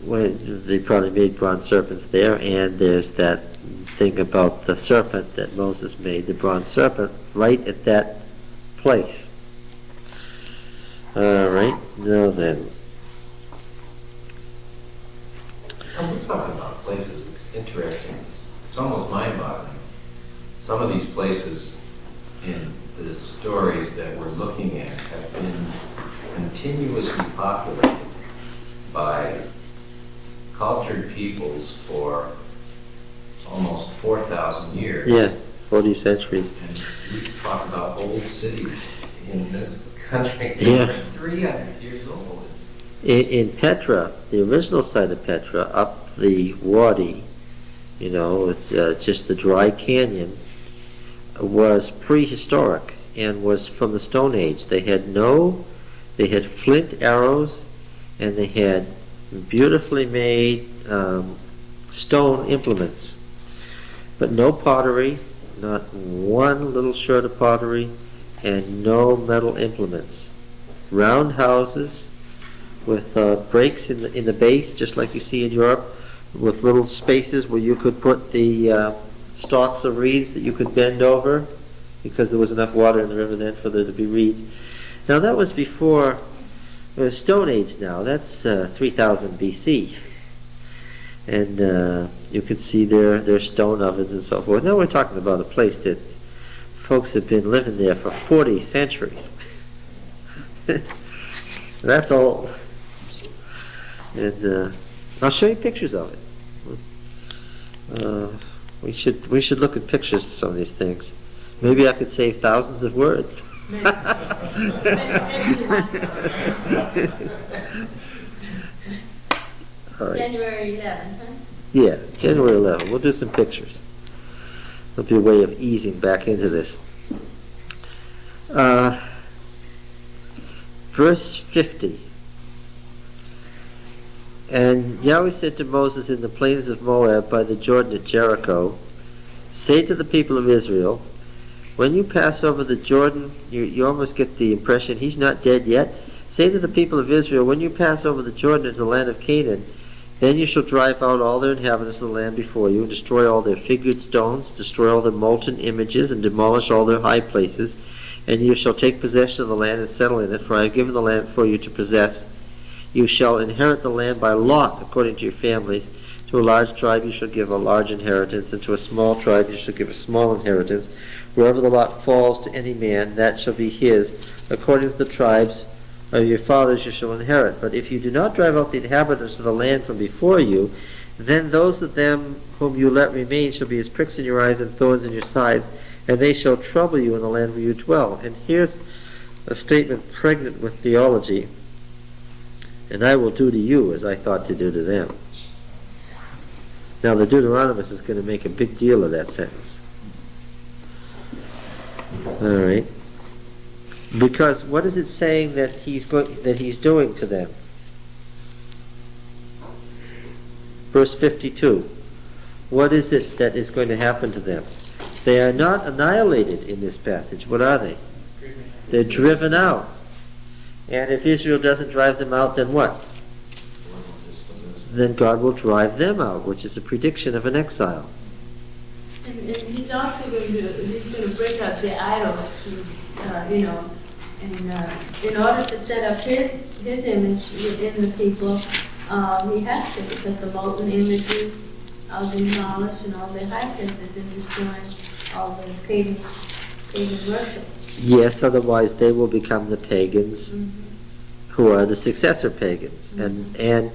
They probably made bronze serpents there, and there's that thing about the serpent that Moses made, the bronze serpent, right at that place. All right, now then. When we're talking about places, it's interesting. It's almost mind-boggling. Some of these places in the stories that we're looking at have been continuously populated by cultured peoples for almost 4,000 years. Yeah, 40 centuries. And we talk about old cities in this country. Yeah. 300 years old. In Petra, the original site of Petra, up the wadi, with just the dry canyon, was prehistoric and was from the Stone Age. They had flint arrows, and they had beautifully made stone implements, but no pottery, not one little shred of pottery, and no metal implements. Round houses with breaks in the base, just like you see in Europe, with little spaces where you could put the stalks of reeds that you could bend over, because there was enough water in the river then for there to be reeds. Now that was before Stone Age. Now that's 3000 BC, and you can see their stone ovens and so forth. Now we're talking about a place that folks have been living there for 40 centuries. That's old. And I'll show you pictures of it. We should look at pictures of some of these things. Maybe I could save thousands of words. All right. January 11th, huh? Yeah, January 11th. We'll do some pictures. There'll be a way of easing back into this. Verse 50. And Yahweh said to Moses in the plains of Moab by the Jordan at Jericho, say to the people of Israel, when you pass over the Jordan, you almost get the impression he's not dead yet. Say to the people of Israel, when you pass over the Jordan into the land of Canaan, then you shall drive out all their inhabitants of the land before you, and destroy all their figured stones, destroy all their molten images, and demolish all their high places. And you shall take possession of the land and settle in it, for I have given the land for you to possess. You shall inherit the land by lot, according to your families. To a large tribe you shall give a large inheritance, and to a small tribe you shall give a small inheritance. Wherever the lot falls to any man, that shall be his. According to the tribes of your fathers you shall inherit. But if you do not drive out the inhabitants of the land from before you, then those of them whom you let remain shall be as pricks in your eyes and thorns in your sides, and they shall trouble you in the land where you dwell. And here's a statement pregnant with theology. And I will do to you as I thought to do to them. Now the Deuteronomist is going to make a big deal of that sentence. All right. Because what is it saying that he's doing to them? Verse 52. What is it that is going to happen to them? They are not annihilated in this passage. What are they? They're driven out. And if Israel doesn't drive them out, then what? Then God will drive them out, which is a prediction of an exile. And and he's also going to break up the idols, you know, and in order to set up his image within the people, he has to, because the molten images are demolished and all the high places and destroying all the pagan worship. Yes, otherwise they will become the pagans who are the successor pagans. And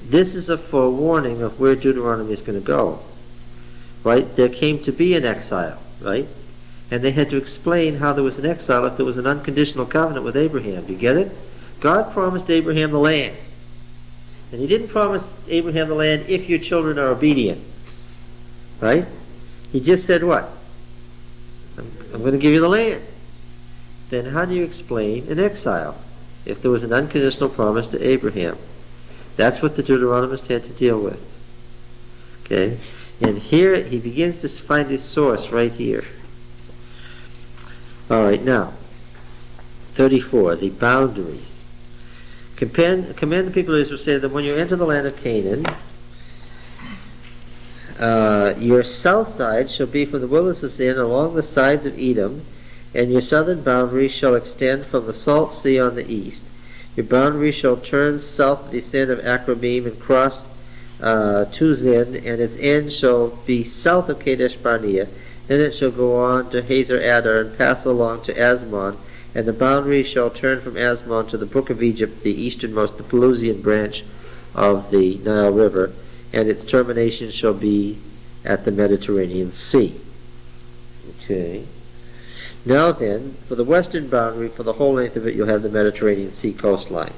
this is a forewarning of where Deuteronomy is going to go. Right? There came to be an exile, right? And they had to explain how there was an exile if there was an unconditional covenant with Abraham. Do you get it? God promised Abraham the land. And he didn't promise Abraham the land if your children are obedient. Right? He just said what? I'm going to give you the land. Then how do you explain an exile if there was an unconditional promise to Abraham? That's what the Deuteronomists had to deal with. Okay? And here he begins to find his source right here. All right, now, 34, the boundaries. Command the people of Israel, say that when you enter the land of Canaan, your south side shall be from the wilderness of Zin along the sides of Edom, and your southern boundary shall extend from the salt sea on the east. Your boundary shall turn south to the ascent of Akrabim and cross to Zin, and its end shall be south of Kadesh Barnea. Then it shall go on to Hazer Adar and pass along to Asmon, and the boundary shall turn from Asmon to the brook of Egypt, the easternmost, the Pelusian branch of the Nile River, and its termination shall be at the Mediterranean Sea. Okay. Now then, for the western boundary, for the whole length of it, you'll have the Mediterranean Sea coastline.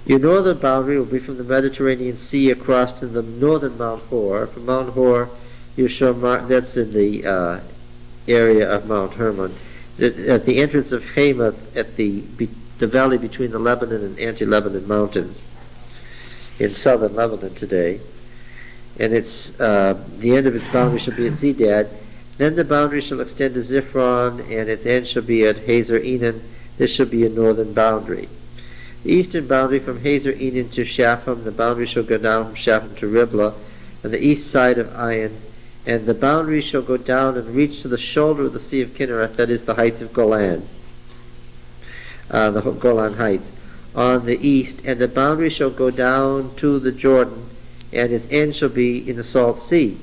Your northern boundary will be from the Mediterranean Sea across to the northern Mount Hor. From Mount Hor, you shall mark, that's in the area of Mount Hermon, at the entrance of Hamath, at the valley between the Lebanon and Anti-Lebanon mountains in southern Lebanon today. And it's the end of its boundary shall be at Zedad. Then the boundary shall extend to Ziphron, and its end shall be at Hazer Enan. This shall be a northern boundary. The eastern boundary from Hazer Enan to Shapham, the boundary shall go down from Shapham to Riblah, on the east side of Ayin, and the boundary shall go down and reach to the shoulder of the Sea of Kinnereth, that is the heights of Golan, the Golan Heights, on the east, and the boundary shall go down to the Jordan, and its end shall be in the Salt Sea.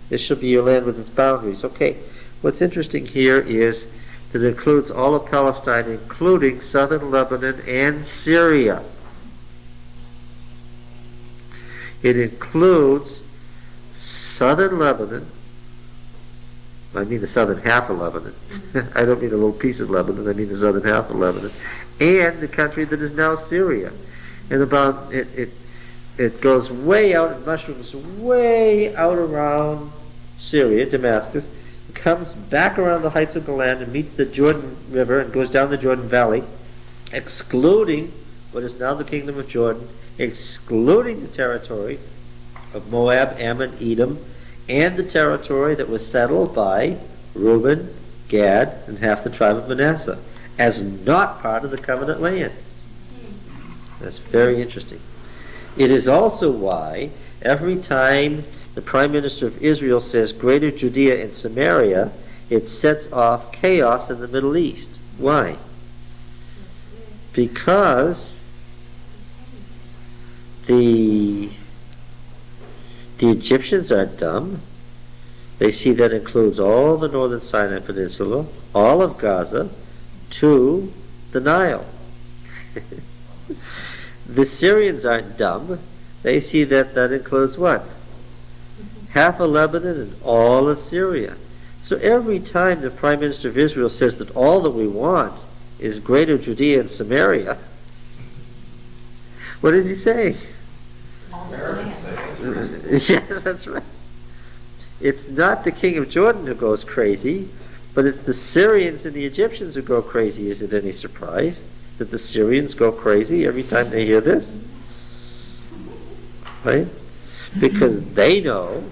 This shall be your land with its boundaries. Okay, what's interesting here is that it includes all of Palestine, including southern Lebanon and Syria. It includes southern Lebanon. I mean the southern half of Lebanon. I don't mean a little piece of Lebanon. I mean the southern half of Lebanon, and the country that is now Syria. And about it goes way out, it mushrooms way out around Syria, Damascus. It comes back around the heights of Golan and meets the Jordan River and goes down the Jordan Valley, excluding what is now the kingdom of Jordan, excluding the territory of Moab, Ammon, Edom, and the territory that was settled by Reuben, Gad, and half the tribe of Manasseh, as not part of the covenant land. That's very interesting. It is also why every time the Prime Minister of Israel says Greater Judea and Samaria, it sets off chaos in the Middle East. Why? Because the Egyptians aren't dumb. They see that includes all the northern Sinai Peninsula, all of Gaza, to the Nile. The Syrians aren't dumb. They see that includes what? Half of Lebanon and all of Syria. So every time the Prime Minister of Israel says that all that we want is Greater Judea and Samaria, what is he saying? Yes, that's right. It's not the king of Jordan who goes crazy, but it's the Syrians and the Egyptians who go crazy. Is it any surprise that the Syrians go crazy every time they hear this? Right? Because they know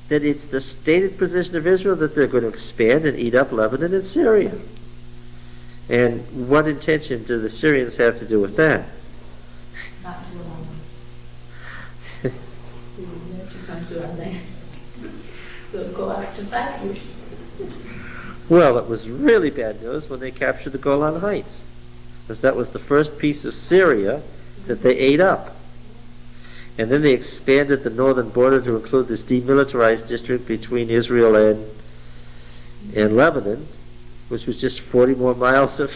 that it's the stated position of Israel that they're going to expand and eat up Lebanon and Syria. And what intention do the Syrians have to do with that? Not to allow them to come to our land. go out to fight you. Well, it was really bad news when they captured the Golan Heights, because that was the first piece of Syria that they ate up. And then they expanded the northern border to include this demilitarized district between Israel and Lebanon, which was just 40 more miles of...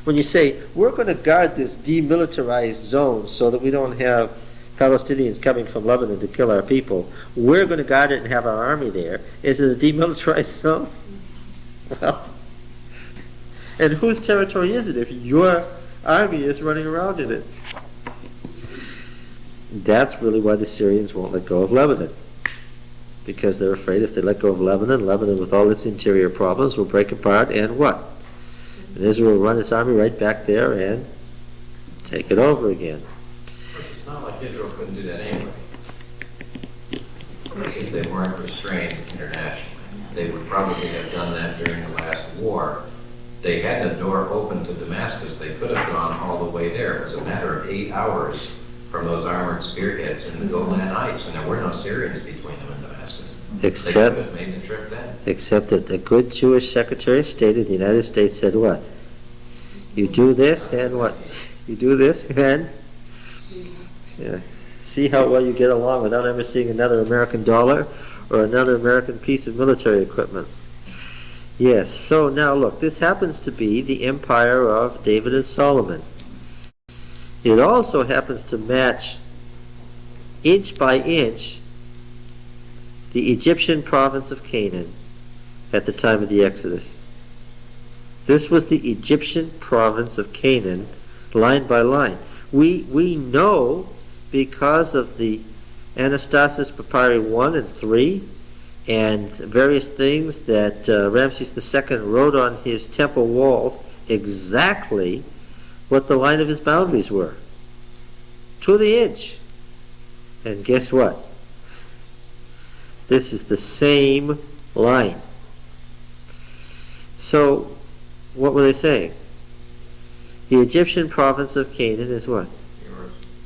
When you say, we're going to guard this demilitarized zone so that we don't have Palestinians coming from Lebanon to kill our people, we're going to guard it and have our army there. Is it a demilitarized zone? Well, and whose territory is it if your army is running around in it? That's really why the Syrians won't let go of Lebanon. Because they're afraid if they let go of Lebanon, Lebanon with all its interior problems will break apart and what? And Israel will run its army right back there and take it over again. It's not like Israel couldn't do that anyway. If they weren't restrained internationally, they would probably have done that during the last war. They had the door open to Damascus. They could have gone all the way there. It was a matter of 8 hours from those armored spearheads in the Golan Heights, and there were no Syrians between them and Damascus. They could have made the trip then. Except that the good Jewish Secretary of State of the United States said what? You do this and what? You do this and... Yeah. See how well you get along without ever seeing another American dollar or another American piece of military equipment. Yes, so now look, this happens to be the empire of David and Solomon. It also happens to match, inch by inch, the Egyptian province of Canaan at the time of the Exodus. This was the Egyptian province of Canaan, line by line. We know because of the Anastasis Papyri 1 and 3 and various things that Ramses II wrote on his temple walls exactly what the line of his boundaries were. To the inch. And guess what? This is the same line. So, what were they saying? The Egyptian province of Canaan is what?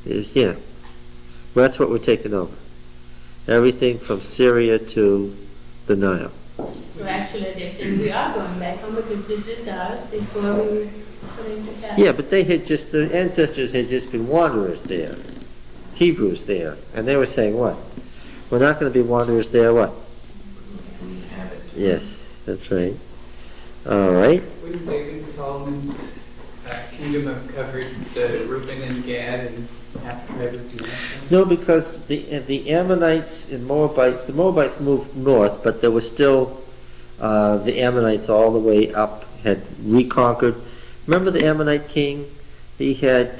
Yeah. Well, that's what we're taking over. Everything from Syria to the Nile. So actually, they're saying we are going back home because this is ours before we were put into captivity. Yeah, but the ancestors had just been wanderers there, Hebrews there, and they were saying what? We're not going to be wanderers there, what? Yes, that's right. All right. Wouldn't David and Solomon's kingdom have covered the Reuben and Gad and half the tribe of Judah? No, because the Ammonites and Moabites, the Moabites moved north, but there was still the Ammonites all the way up, had reconquered. Remember the Ammonite king? He had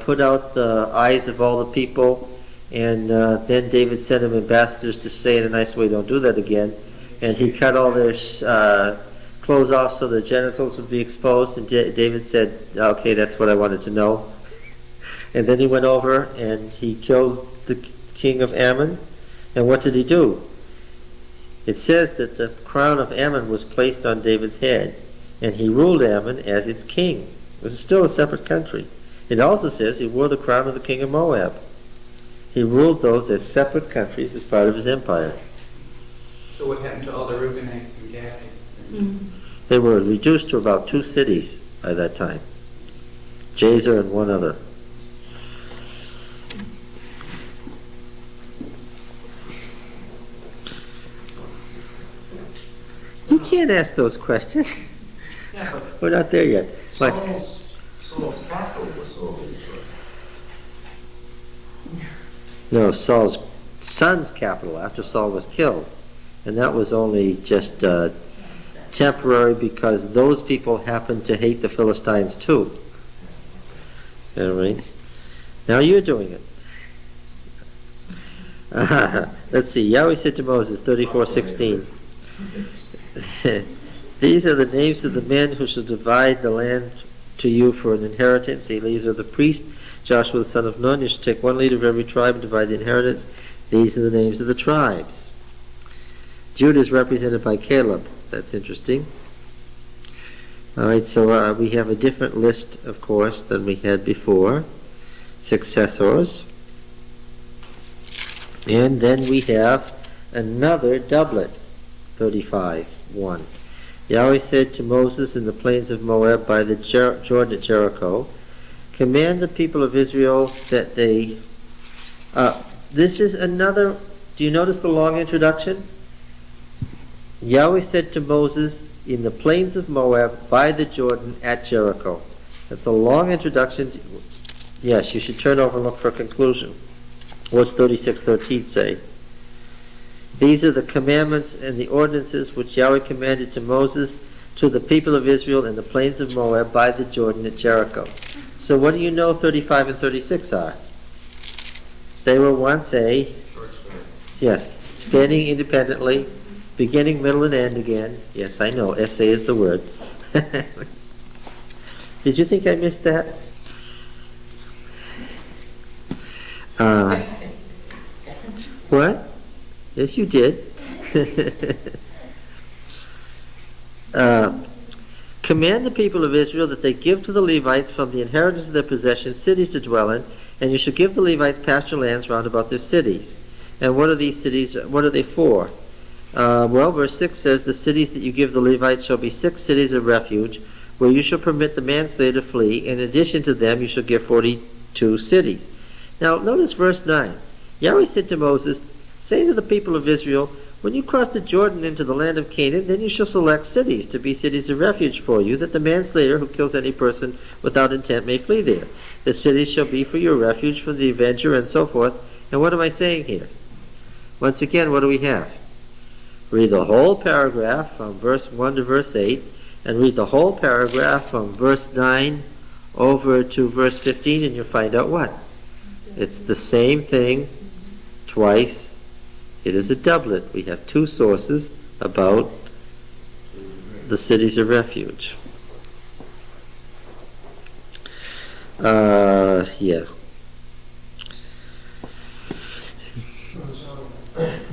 put out the eyes of all the people, and then David sent him ambassadors to say in a nice way, don't do that again. And he cut all their clothes off so their genitals would be exposed, and David said, okay, that's what I wanted to know. And then he went over and he killed the king of Ammon. And what did he do? It says that the crown of Ammon was placed on David's head, and he ruled Ammon as its king. It was still a separate country. It also says he wore the crown of the king of Moab. He ruled those as separate countries as part of his empire. So what happened to all the Reubenites and Gadites? They were reduced to about 2 cities by that time. Jazer and one other. You can't ask those questions. Yeah, We're not there yet. but But Saul's capital was over Israel. no, Saul's son's capital after Saul was killed. And that was only just temporary because those people happened to hate the Philistines too. All right. Now you're doing it. Let's see. Yahweh said to Moses, 34:16. These are the names of the men who shall divide the land to you for an inheritance. These are the priests, Joshua the son of Nun. You shall take one leader of every tribe and divide the inheritance. These are the names of the tribes. Judah is represented by Caleb. That's interesting. All right, so we have a different list, of course, than we had before. Successors. And then we have another doublet. 35:1. Yahweh said to Moses in the plains of Moab by the Jordan at Jericho, command the people of Israel that they... this is another... Do you notice the long introduction? Yahweh said to Moses in the plains of Moab by the Jordan at Jericho. That's a long introduction. Yes, you should turn over and look for a conclusion. What's 36:13 say? These are the commandments and the ordinances which Yahweh commanded to Moses to the people of Israel in the plains of Moab by the Jordan at Jericho. So what do you know 35 and 36 are? They were once a... Yes, standing independently, beginning, middle, and end again. Yes, I know, essay is the word. Did you think I missed that? What? Yes, you did. Command the people of Israel that they give to the Levites from the inheritance of their possessions cities to dwell in, and you shall give the Levites pasture lands round about their cities. And what are these cities? What are they for? Well, verse 6 says, the cities that you give the Levites shall be 6 cities of refuge, where you shall permit the manslayer to flee. In addition to them, you shall give 42 cities. Now, notice verse 9. Yahweh said to Moses, say to the people of Israel, when you cross the Jordan into the land of Canaan, then you shall select cities to be cities of refuge for you, that the manslayer who kills any person without intent may flee there. The cities shall be for your refuge from the avenger, and so forth. And what am I saying here? Once again, what do we have? Read the whole paragraph from verse 1 to verse 8, and read the whole paragraph from verse 9 over to verse 15, and you'll find out what? It's the same thing twice. It is a doublet. We have 2 sources about the cities of refuge. Yeah.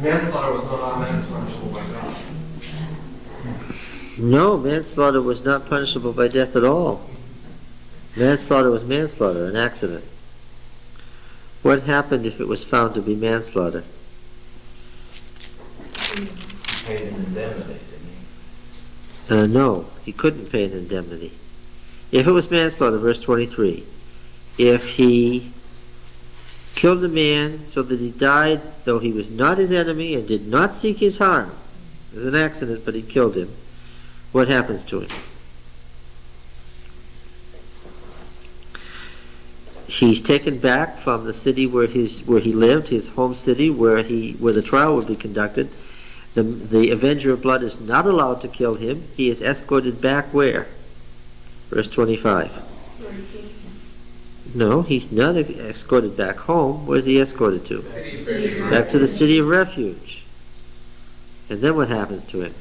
Manslaughter was not automatically punishable by death. No, manslaughter was not punishable by death at all. Manslaughter was manslaughter, an accident. What happened if it was found to be manslaughter? Paid an indemnity, didn't he? No, he couldn't pay an indemnity. If it was manslaughter, verse 23, if he killed a man so that he died, though he was not his enemy and did not seek his harm, it was an accident, but he killed him, what happens to him? He's taken back from the city where he lived, his home city, where the trial would be conducted. The avenger of blood is not allowed to kill him. He is escorted back where? Verse 25. No, he's not escorted back home. Where's he escorted to? Back to the city of refuge. And then what happens to him?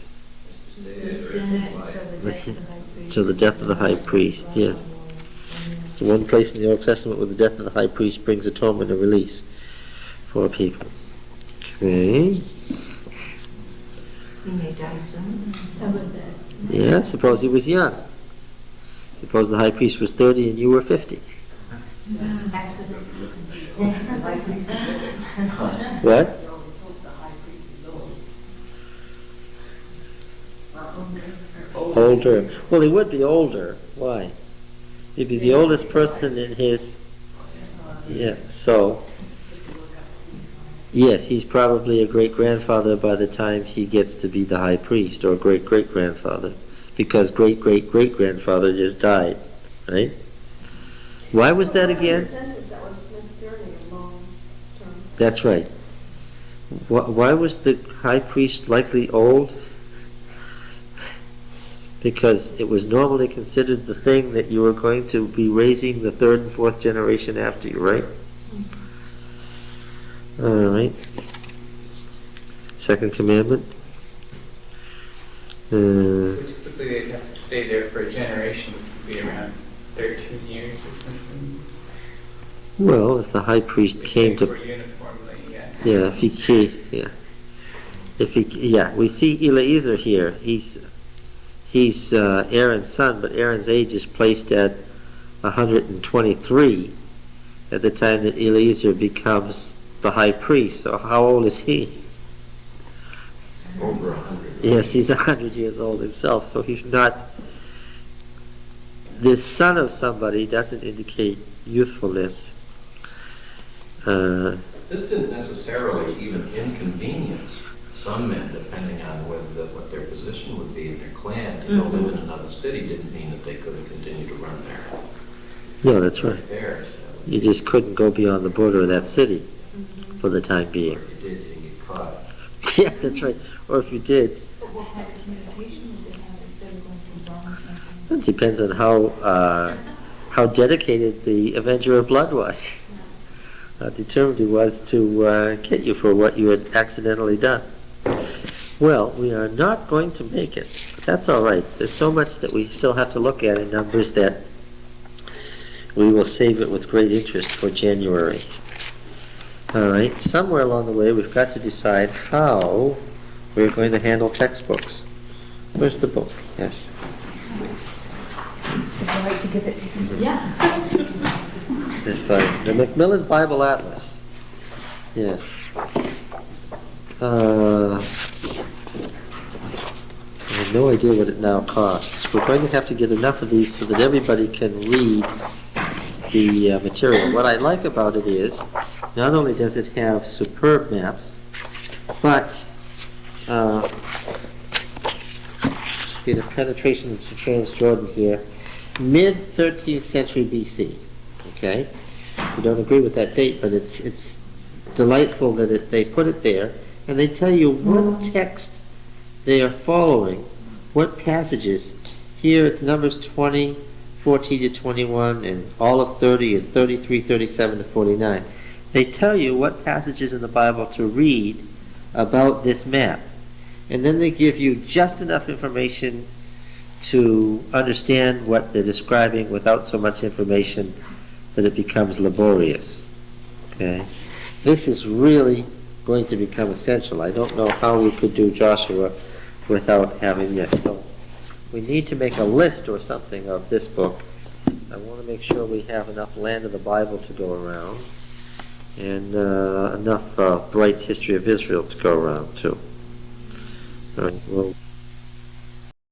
To the death of the high priest, yes. It's the one place in the Old Testament where the death of the high priest brings atonement and release for people. Okay. He may die soon. How about that? Yeah, suppose he was young. Suppose the high priest was 30 and you were 50. What? Older. Well, he would be older. Why? He'd be the oldest person in his... Yeah, so... Yes, he's probably a great-grandfather by the time he gets to be the high priest, or great-great-grandfather, because great-great-great-grandfather just died, right? Why was that again? That's right. Why was the high priest likely old? Because it was normally considered the thing that you were going to be raising the 3rd and 4th generation after you, right? All right. 2nd commandment. Typically, they'd have to stay there for a generation, which would be around 13 years or something. Well, if the high priest came to... Uniformly, yeah. Yeah, if he came, yeah. We see Eliezer here. He's Aaron's son, but Aaron's age is placed at 123 at the time that Eliezer becomes the high priest. So how old is he? Yes, he's 100 years old himself, so he's not, the son of somebody doesn't indicate youthfulness. This didn't necessarily even inconvenience some men, depending on what their position would be in their clan. To go live in another city didn't mean that they couldn't continue to run No, that's right. affairs. You just couldn't go beyond the border of that city for the time Or being. if you did, you get caught. Yeah, that's right. Or if you did, But what kind of communication would they have if they were going to bomb something? it depends on how dedicated the Avenger of Blood was. How determined he was to get you for what you had accidentally done. Well, we are not going to make it. But that's all right. There's so much that we still have to look at in Numbers that we will save it with great interest for January. All right, somewhere along the way we've got to decide how we're going to handle textbooks. Where's the book? Yes. Is it all right to give it to him? Yeah. The Macmillan Bible Atlas. Yes. I have no idea what it now costs. We're going to have to get enough of these so that everybody can read the material. What I like about it is, not only does it have superb maps, but see the penetration into Transjordan here, mid-13th century BC. Okay, we don't agree with that date, but it's delightful that they put it there, and they tell you what text they are following, what passages. Here it's Numbers 20, 14 to 21, and all of 30, and 33, 37 to 49. They tell you what passages in the Bible to read about this map, and then they give you just enough information to understand what they're describing without so much information that it becomes laborious. Okay, this is really going to become essential. I don't know how we could do Joshua without having this. So we need to make a list or something of this book. I want to make sure we have enough Land of the Bible to go around, and enough Bright's History of Israel to go around too. All right, well.